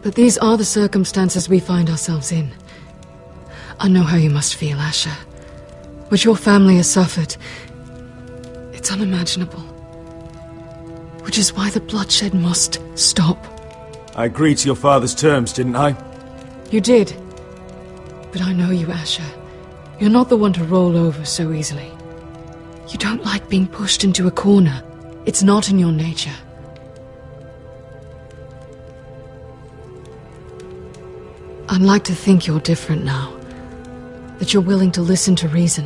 But these are the circumstances we find ourselves in. I know how you must feel, Asher. What your family has suffered, it's unimaginable. Which is why the bloodshed must stop. I agreed to your father's terms, didn't I? You did. But I know you, Asher. You're not the one to roll over so easily. You don't like being pushed into a corner. It's not in your nature. I'd like to think you're different now. That you're willing to listen to reason.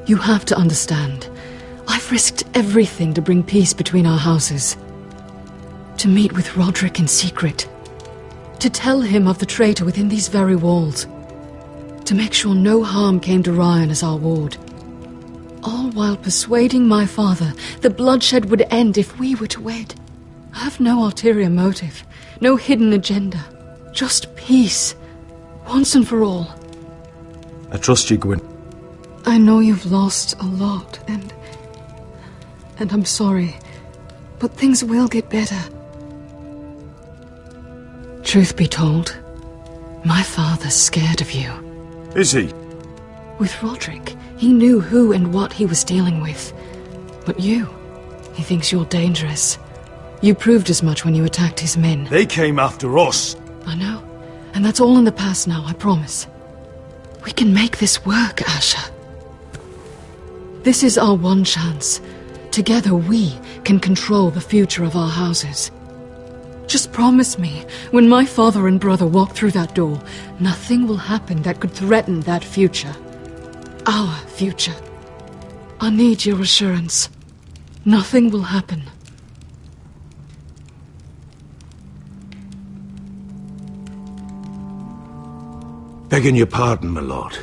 You have to understand. I've risked everything to bring peace between our houses. To meet with Roderick in secret. To tell him of the traitor within these very walls. To make sure no harm came to Ryan as our ward. All while persuading my father the bloodshed would end if we were to wed. I have no ulterior motive. No hidden agenda. Just peace. Once and for all. I trust you, Gwyn. I know you've lost a lot, and I'm sorry, but things will get better. Truth be told, my father's scared of you. Is he? With Roderick, he knew who and what he was dealing with. But you, he thinks you're dangerous. You proved as much when you attacked his men. They came after us. I know, and that's all in the past now, I promise. We can make this work, Asher. This is our one chance. Together we can control the future of our houses. Just promise me, when my father and brother walk through that door, nothing will happen that could threaten that future. Our future. I need your assurance. Nothing will happen. Begging your pardon, my lord.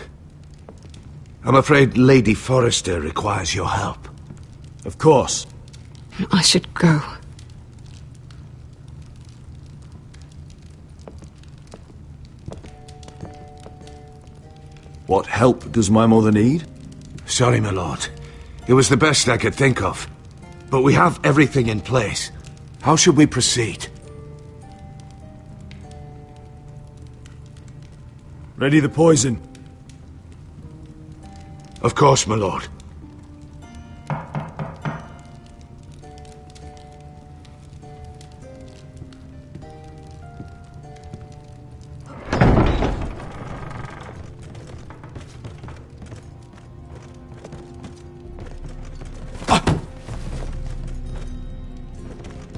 I'm afraid Lady Forrester requires your help. Of course. I should go. What help does my mother need? Sorry, my lord. It was the best I could think of. But we have everything in place. How should we proceed? Ready the poison? Of course, my lord.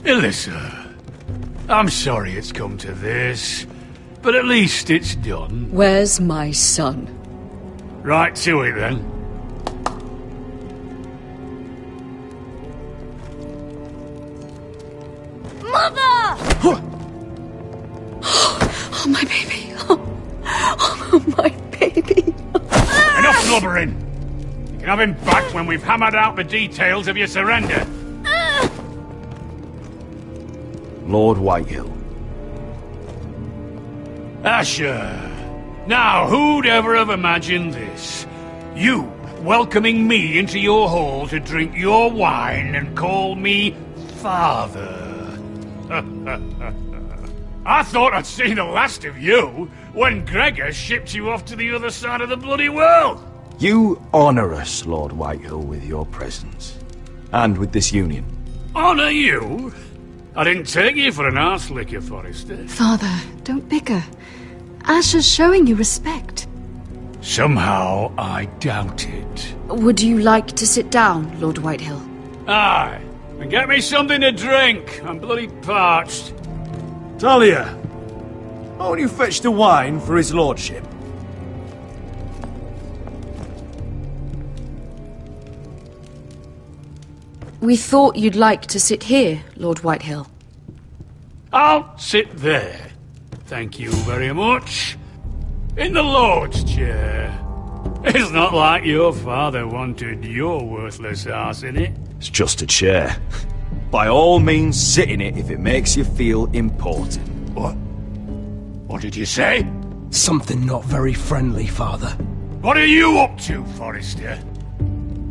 Alyssa, I'm sorry it's come to this, but at least it's done. Where's my son? Right to it, then. Mother! Oh, my baby. Oh, my baby. Enough blubbering! You can have him back when we've hammered out the details of your surrender. Lord Whitehill. Asher. Now, who'd ever have imagined this? You welcoming me into your hall to drink your wine and call me father. I thought I'd seen the last of you when Gregor shipped you off to the other side of the bloody world. You honor us, Lord Whitehill, with your presence. And with this union. Honor you? I didn't take you for an arse licker, Forrester. Father, don't bicker. Asher's showing you respect. Somehow I doubt it. Would you like to sit down, Lord Whitehill? Aye, and get me something to drink. I'm bloody parched. Talia, won't you fetch the wine for his lordship? We thought you'd like to sit here, Lord Whitehill. I'll sit there. Thank you very much. In the Lord's chair. It's not like your father wanted your worthless arse in it. It's just a chair. By all means, sit in it if it makes you feel important. What? What did you say? Something not very friendly, Father. What are you up to, Forrester?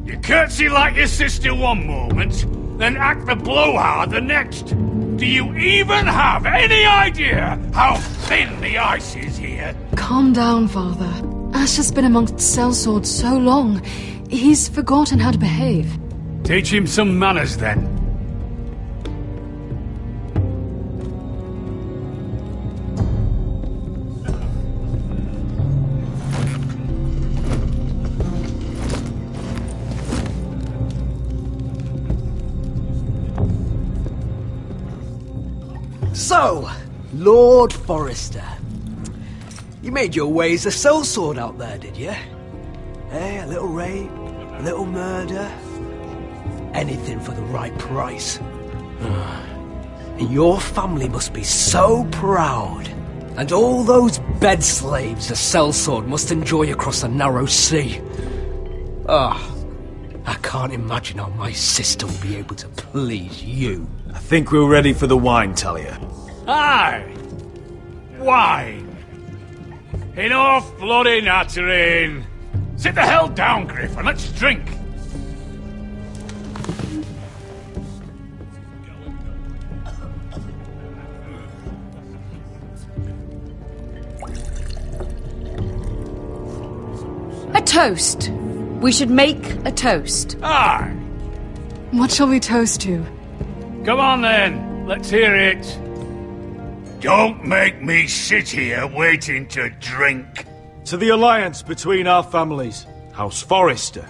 You curtsy like your sister one moment, then act the blowhard the next. Do you even have any idea how thin the ice is here? Calm down, Father. Asher's been amongst sellswords so long, he's forgotten how to behave. Teach him some manners, then. So, Lord Forrester, you made your way as a sellsword out there, did you? Eh, a little rape, a little murder, anything for the right price. And your family must be so proud. And all those bed slaves a sellsword must enjoy across a narrow sea. I can't imagine how my sister will be able to please you. I think we're ready for the wine, Talia. Aye! Wine! Enough bloody nattering! Sit the hell down, Griff, and let's drink! A toast. We should make a toast. Aye! What shall we toast to? Come on then, let's hear it. Don't make me sit here waiting to drink. To the alliance between our families, House Forrester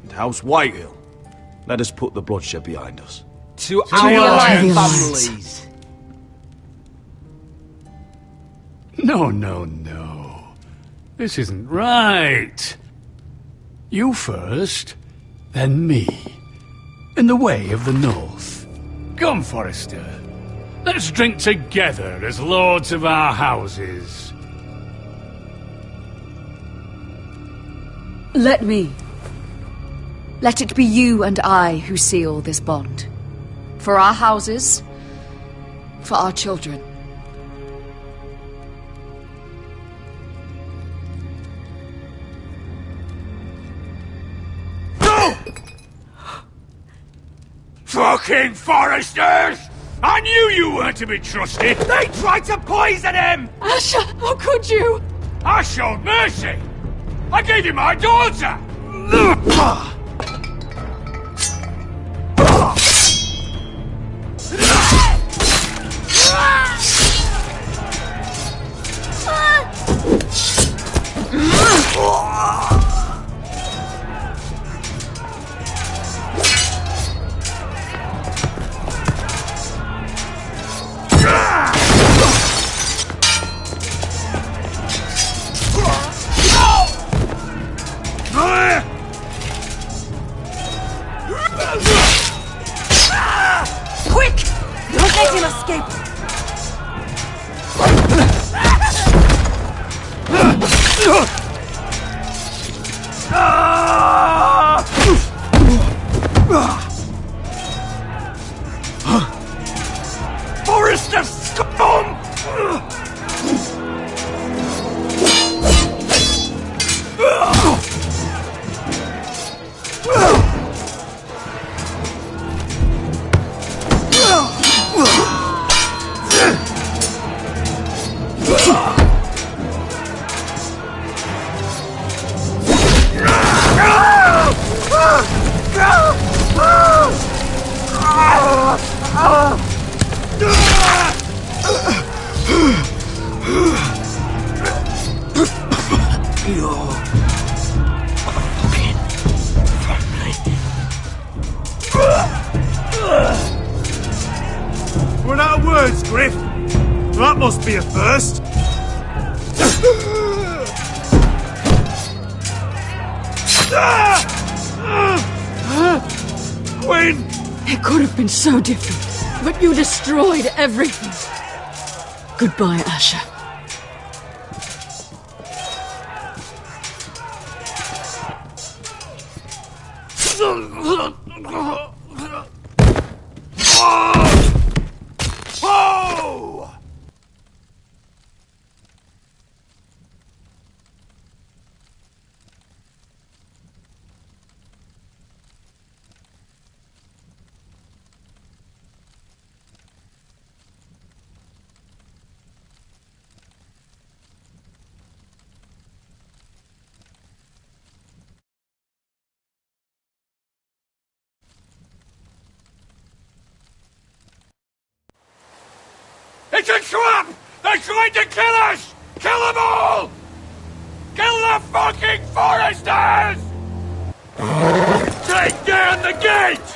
and House Whitehill. Let us put the bloodshed behind us. To our families. No. This isn't right. You first, then me. In the way of the North. Come, Forrester. Let's drink together as lords of our houses. Let me. Let it be you and I who seal this bond. For our houses, for our children. Fucking Forresters! I knew you weren't to be trusted! They tried to poison him! Asher, how could you? I showed mercy! I gave you my daughter! Quick! Don't let him escape! Forrester scum! Run out of words, Griff. That must be a first. Quinn! It could have been so different, but you destroyed everything. Goodbye, Asher. Whoa! It's a trap! They're trying to kill us! Kill them all! Kill the fucking foresters! Take down the gate!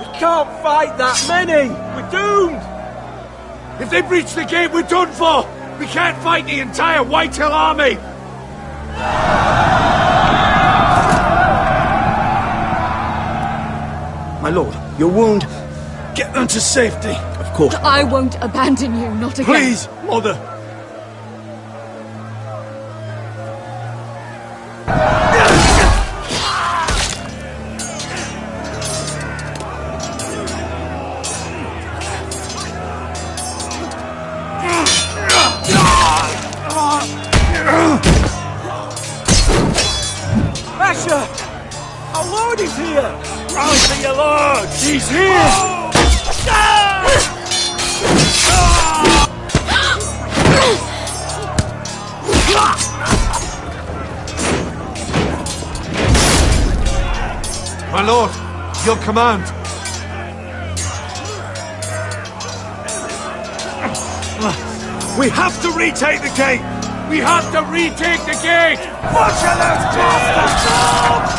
We can't fight that many! We're doomed! If they breach the gate, we're done for! We can't fight the entire Whitehill army! My lord, your wound... Get them to safety. Of course. I won't abandon you, not again. Please, Mother. Asher! Our lord is here! Run for your lord! He's here! My lord, your command. We have to retake the gate! We have to retake the gate! Butcherless bastards!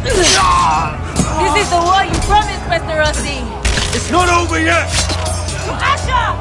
This is the war you promised, Mr. Rossi! It's not over yet! Asher!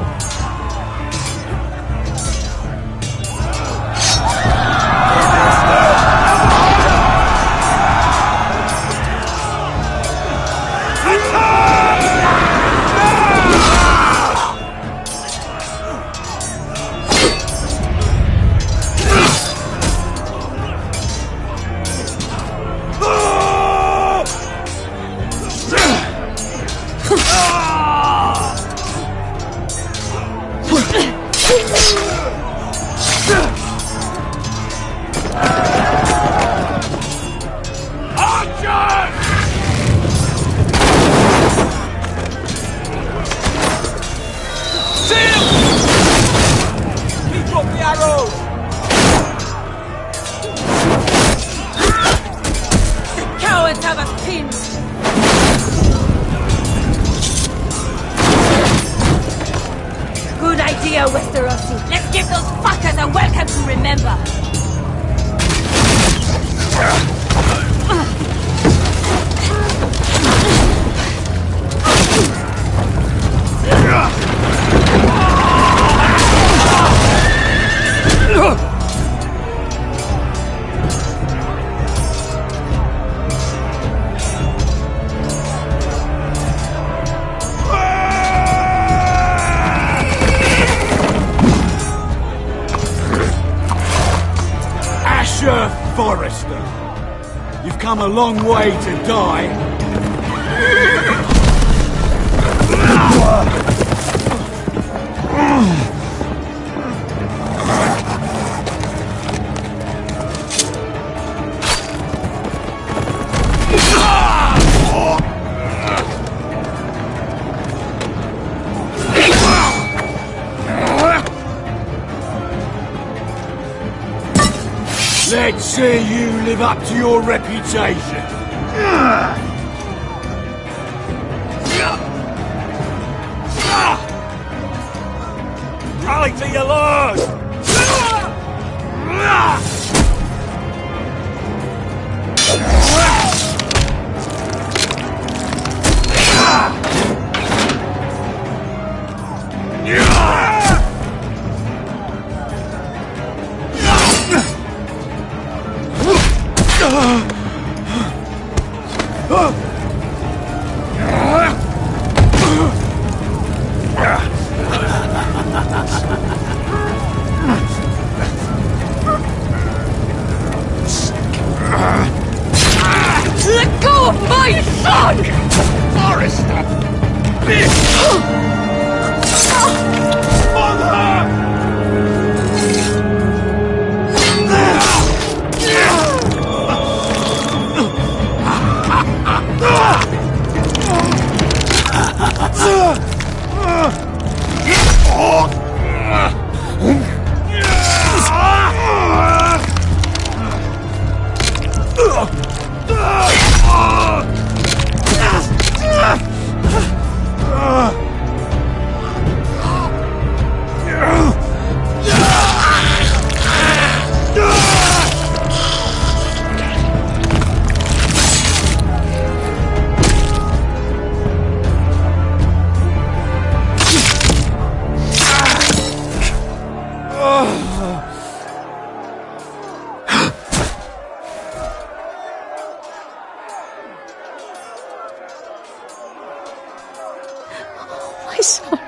Let's give those fuckers a welcome to remember! Forrester, you've come a long way to die. Let's see you live up to your reputation. Rally to your lord! Let go of my son! Forrester! Bitch! Mother! My son.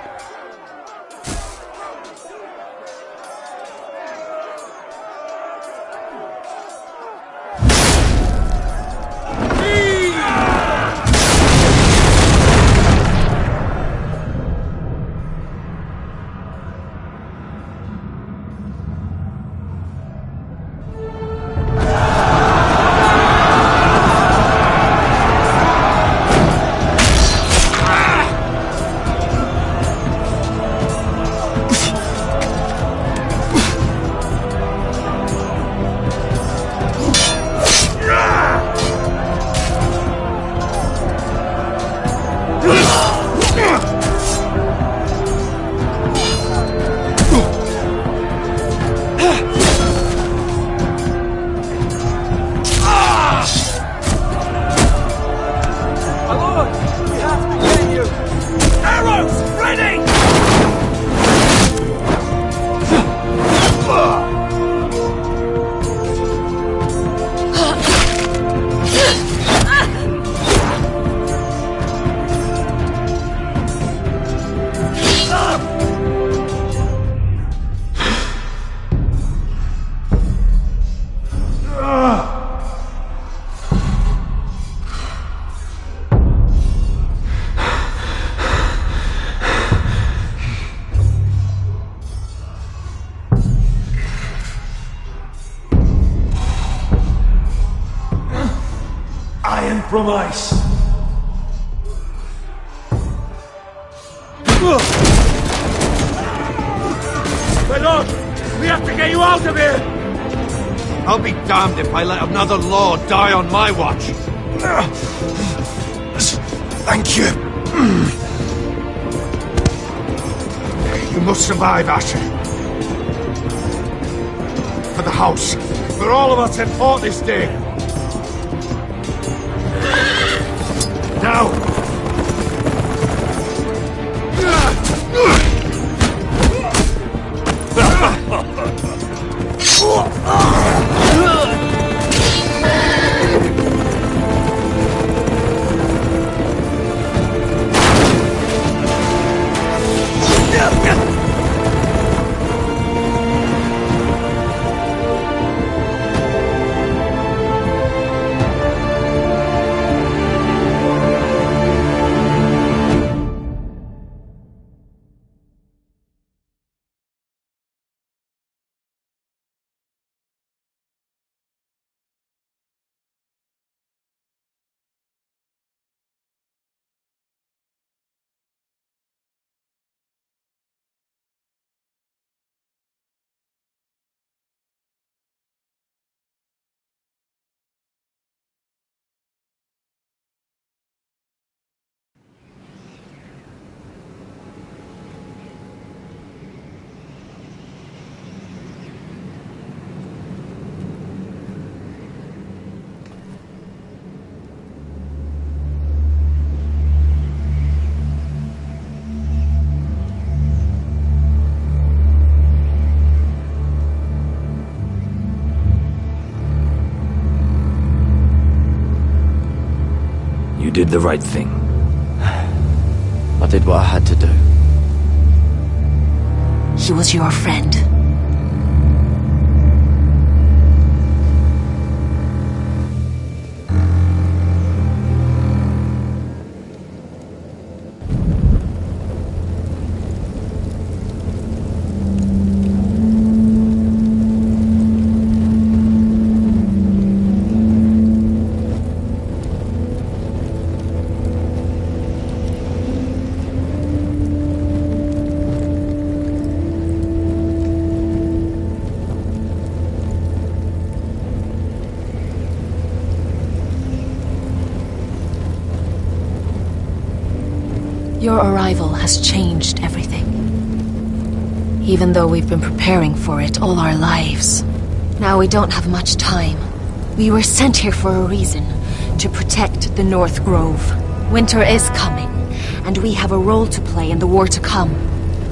Iron from ice. My lord, we have to get you out of here! I'll be damned if I let another lord die on my watch. Thank you. You must survive, Asher. For the house. For all of us that fought this day. Now! did the right thing. I did what I had to do. He was your friend. Your arrival has changed everything. Even though we've been preparing for it all our lives. Now we don't have much time. We were sent here for a reason. To protect the North Grove. Winter is coming, and we have a role to play in the war to come.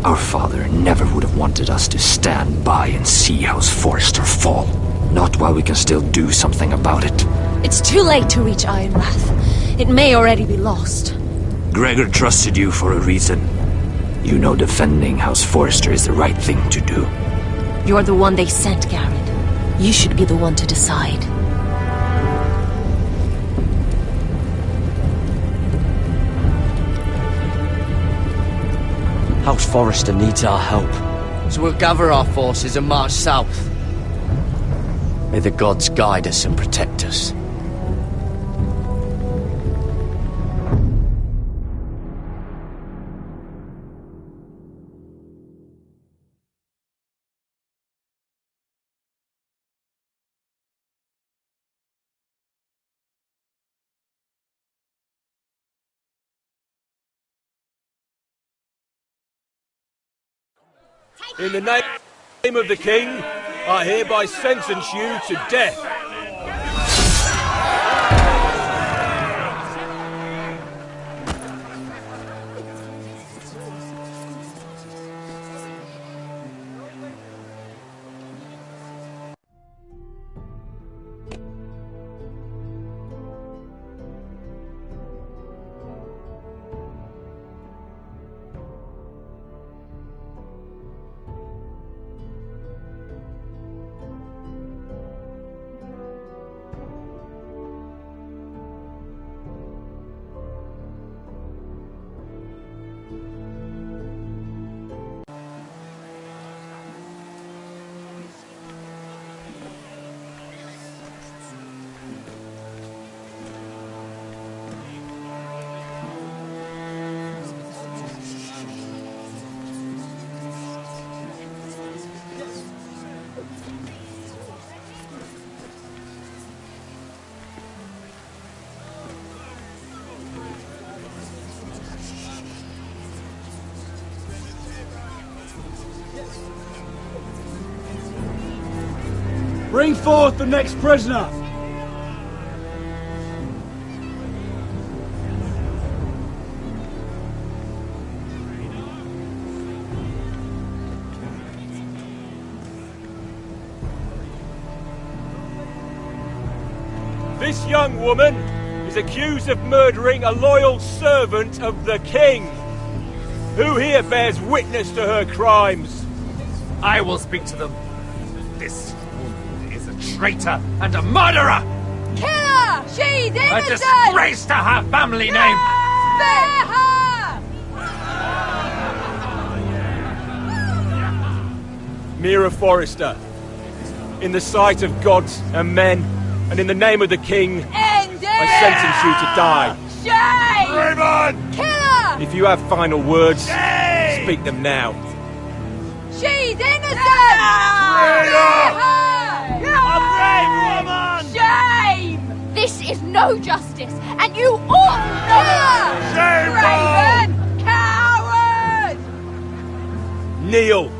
Our father never would have wanted us to stand by and see House Forrester fall. Not while we can still do something about it. It's too late to reach Ironrath. It may already be lost. Gregor trusted you for a reason. You know defending House Forrester is the right thing to do. You're the one they sent, Garrett. You should be the one to decide. House Forrester needs our help. So we'll gather our forces and march south. May the gods guide us and protect us. In the name of the king, I hereby sentence you to death. Bring forth the next prisoner! This young woman is accused of murdering a loyal servant of the king. Who here bears witness to her crimes? I will speak to them. This woman is a traitor and a murderer! Kill her! She's innocent! A disgrace to her family name! Spare her! Mira Forrester, in the sight of gods and men, and in the name of the king, I sentence you to die. Shame! Raymond! Kill her! If you have final words, speak them now. She's innocent! Traitor! A brave woman! Shame! This is no justice, and you ought to know it! Raven! Coward! Kneel!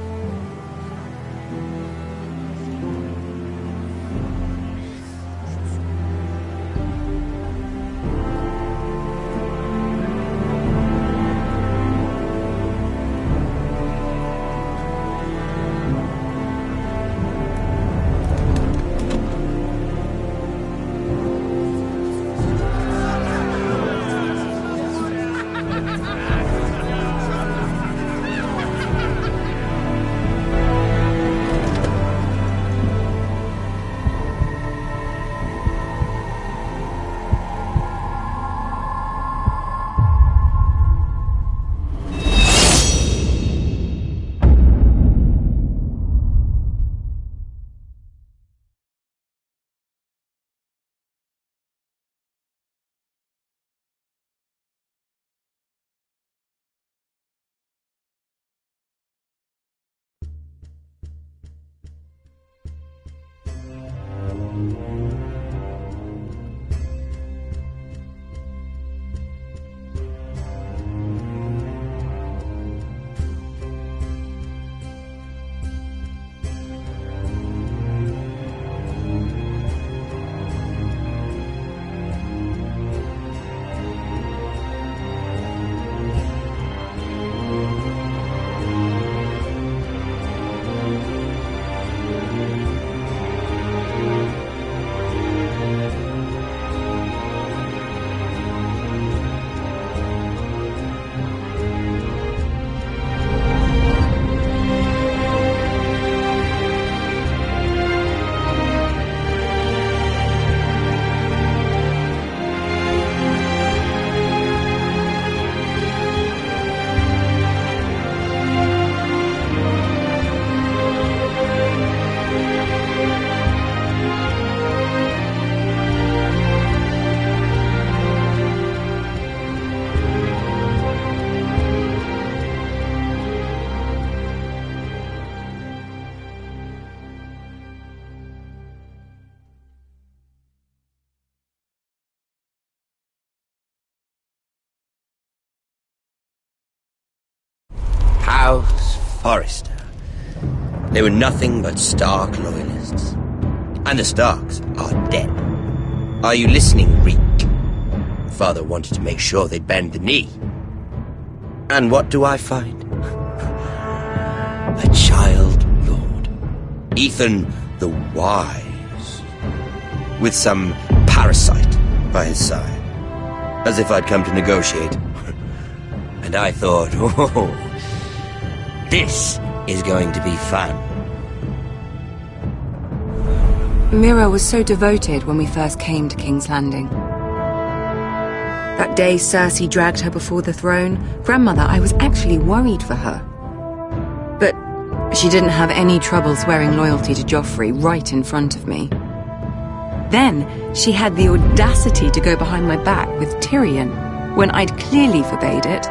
Forrester. They were nothing but Stark loyalists. And the Starks are dead. Are you listening, Reek? Father wanted to make sure they'd bend the knee. And what do I find? A child lord. Ethan the Wise. With some parasite by his side. As if I'd come to negotiate. And I thought, oh, this is going to be fun. Mira was so devoted when we first came to King's Landing. That day Cersei dragged her before the throne, Grandmother, I was actually worried for her. But she didn't have any trouble swearing loyalty to Joffrey right in front of me. Then she had the audacity to go behind my back with Tyrion, when I'd clearly forbade it.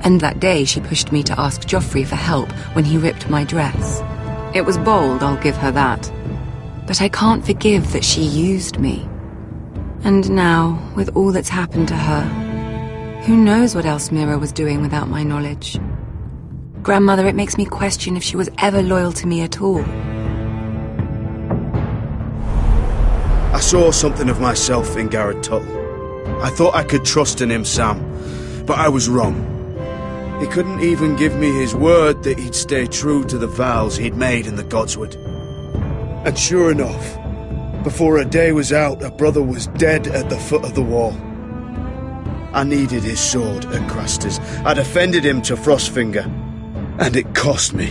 And that day she pushed me to ask Joffrey for help when he ripped my dress. It was bold, I'll give her that. But I can't forgive that she used me. And now, with all that's happened to her, who knows what else Mira was doing without my knowledge? Grandmother, it makes me question if she was ever loyal to me at all. I saw something of myself in Garrett Tuttle. I thought I could trust in him, Sam, but I was wrong. He couldn't even give me his word that he'd stay true to the vows he'd made in the Godswood. And sure enough, before a day was out, a brother was dead at the foot of the wall. I needed his sword at Craster's. I defended him to Frostfinger, and it cost me.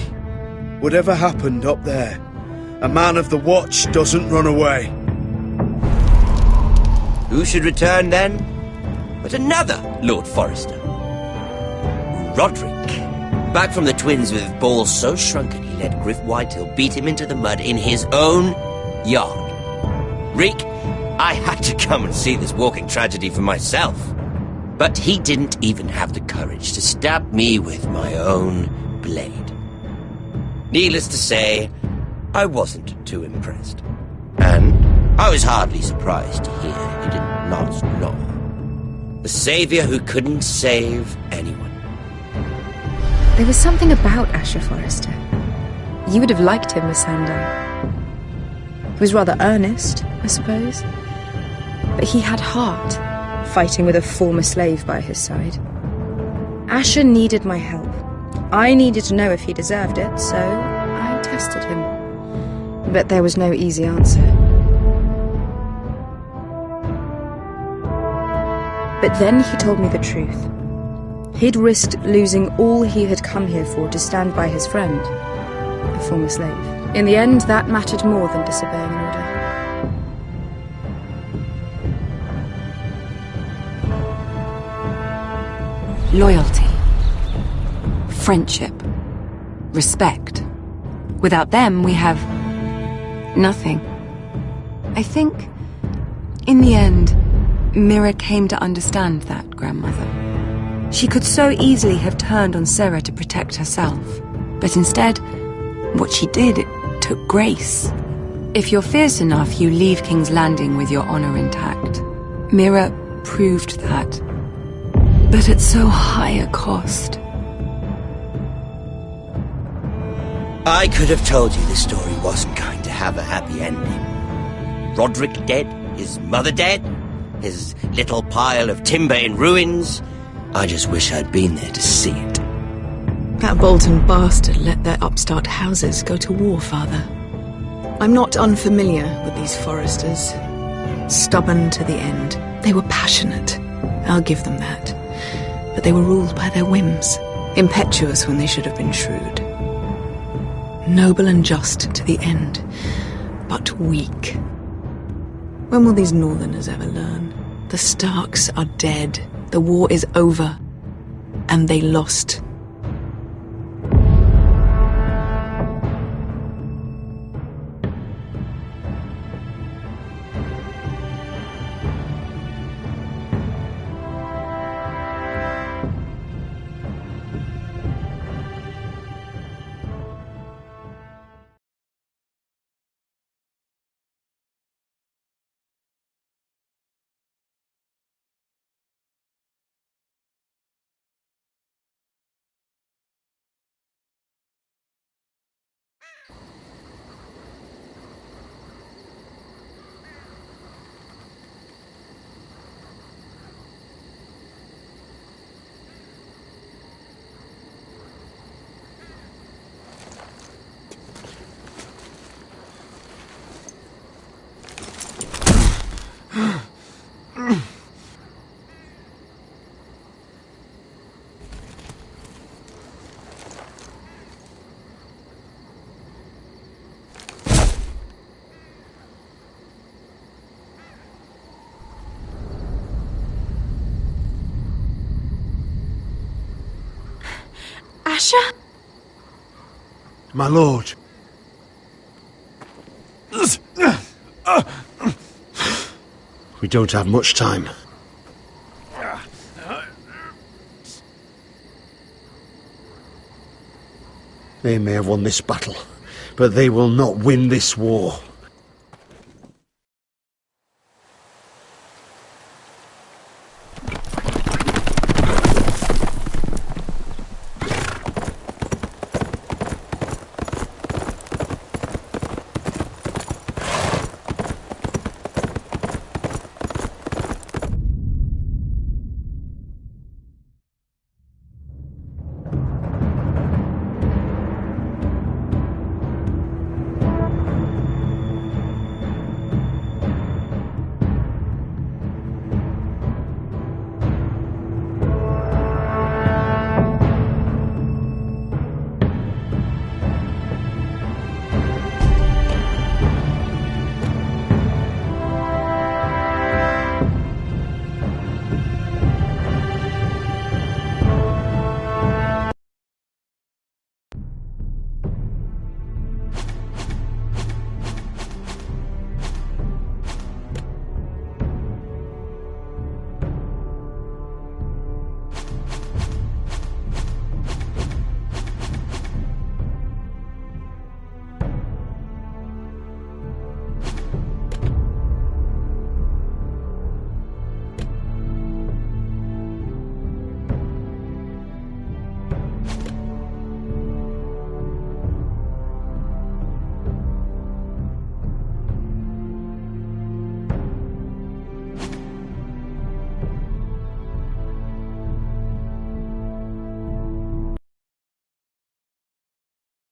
Whatever happened up there, a man of the Watch doesn't run away. Who should return then? But another Lord Forrester. Roderick. Back from the Twins with balls so shrunken he let Griff Whitehill beat him into the mud in his own yard. Reek, I had to come and see this walking tragedy for myself. But he didn't even have the courage to stab me with my own blade. Needless to say, I wasn't too impressed. And I was hardly surprised to hear he did not know. The savior who couldn't save anyone. There was something about Asher Forrester. You would have liked him, Miss Sandine. He was rather earnest, I suppose. But he had heart, fighting with a former slave by his side. Asher needed my help. I needed to know if he deserved it, so I tested him. But there was no easy answer. But then he told me the truth. He'd risked losing all he had come here for to stand by his friend, a former slave. In the end, that mattered more than disobeying an order. Loyalty. Friendship. Respect. Without them, we have nothing. I think, in the end, Mira came to understand that, Grandmother. She could so easily have turned on Sarah to protect herself. But instead, what she did, it took grace. If you're fierce enough, you leave King's Landing with your honor intact. Mira proved that. But at so high a cost. I could have told you this story wasn't going to have a happy ending. Roderick dead, his mother dead, his little pile of timber in ruins. I just wish I'd been there to see it. That Bolton bastard let their upstart houses go to war, Father. I'm not unfamiliar with these Forresters. Stubborn to the end. They were passionate. I'll give them that. But they were ruled by their whims. Impetuous when they should have been shrewd. Noble and just to the end. But weak. When will these Northerners ever learn? The Starks are dead. The war is over. And they lost. Asher? My lord. We don't have much time. They may have won this battle, but they will not win this war.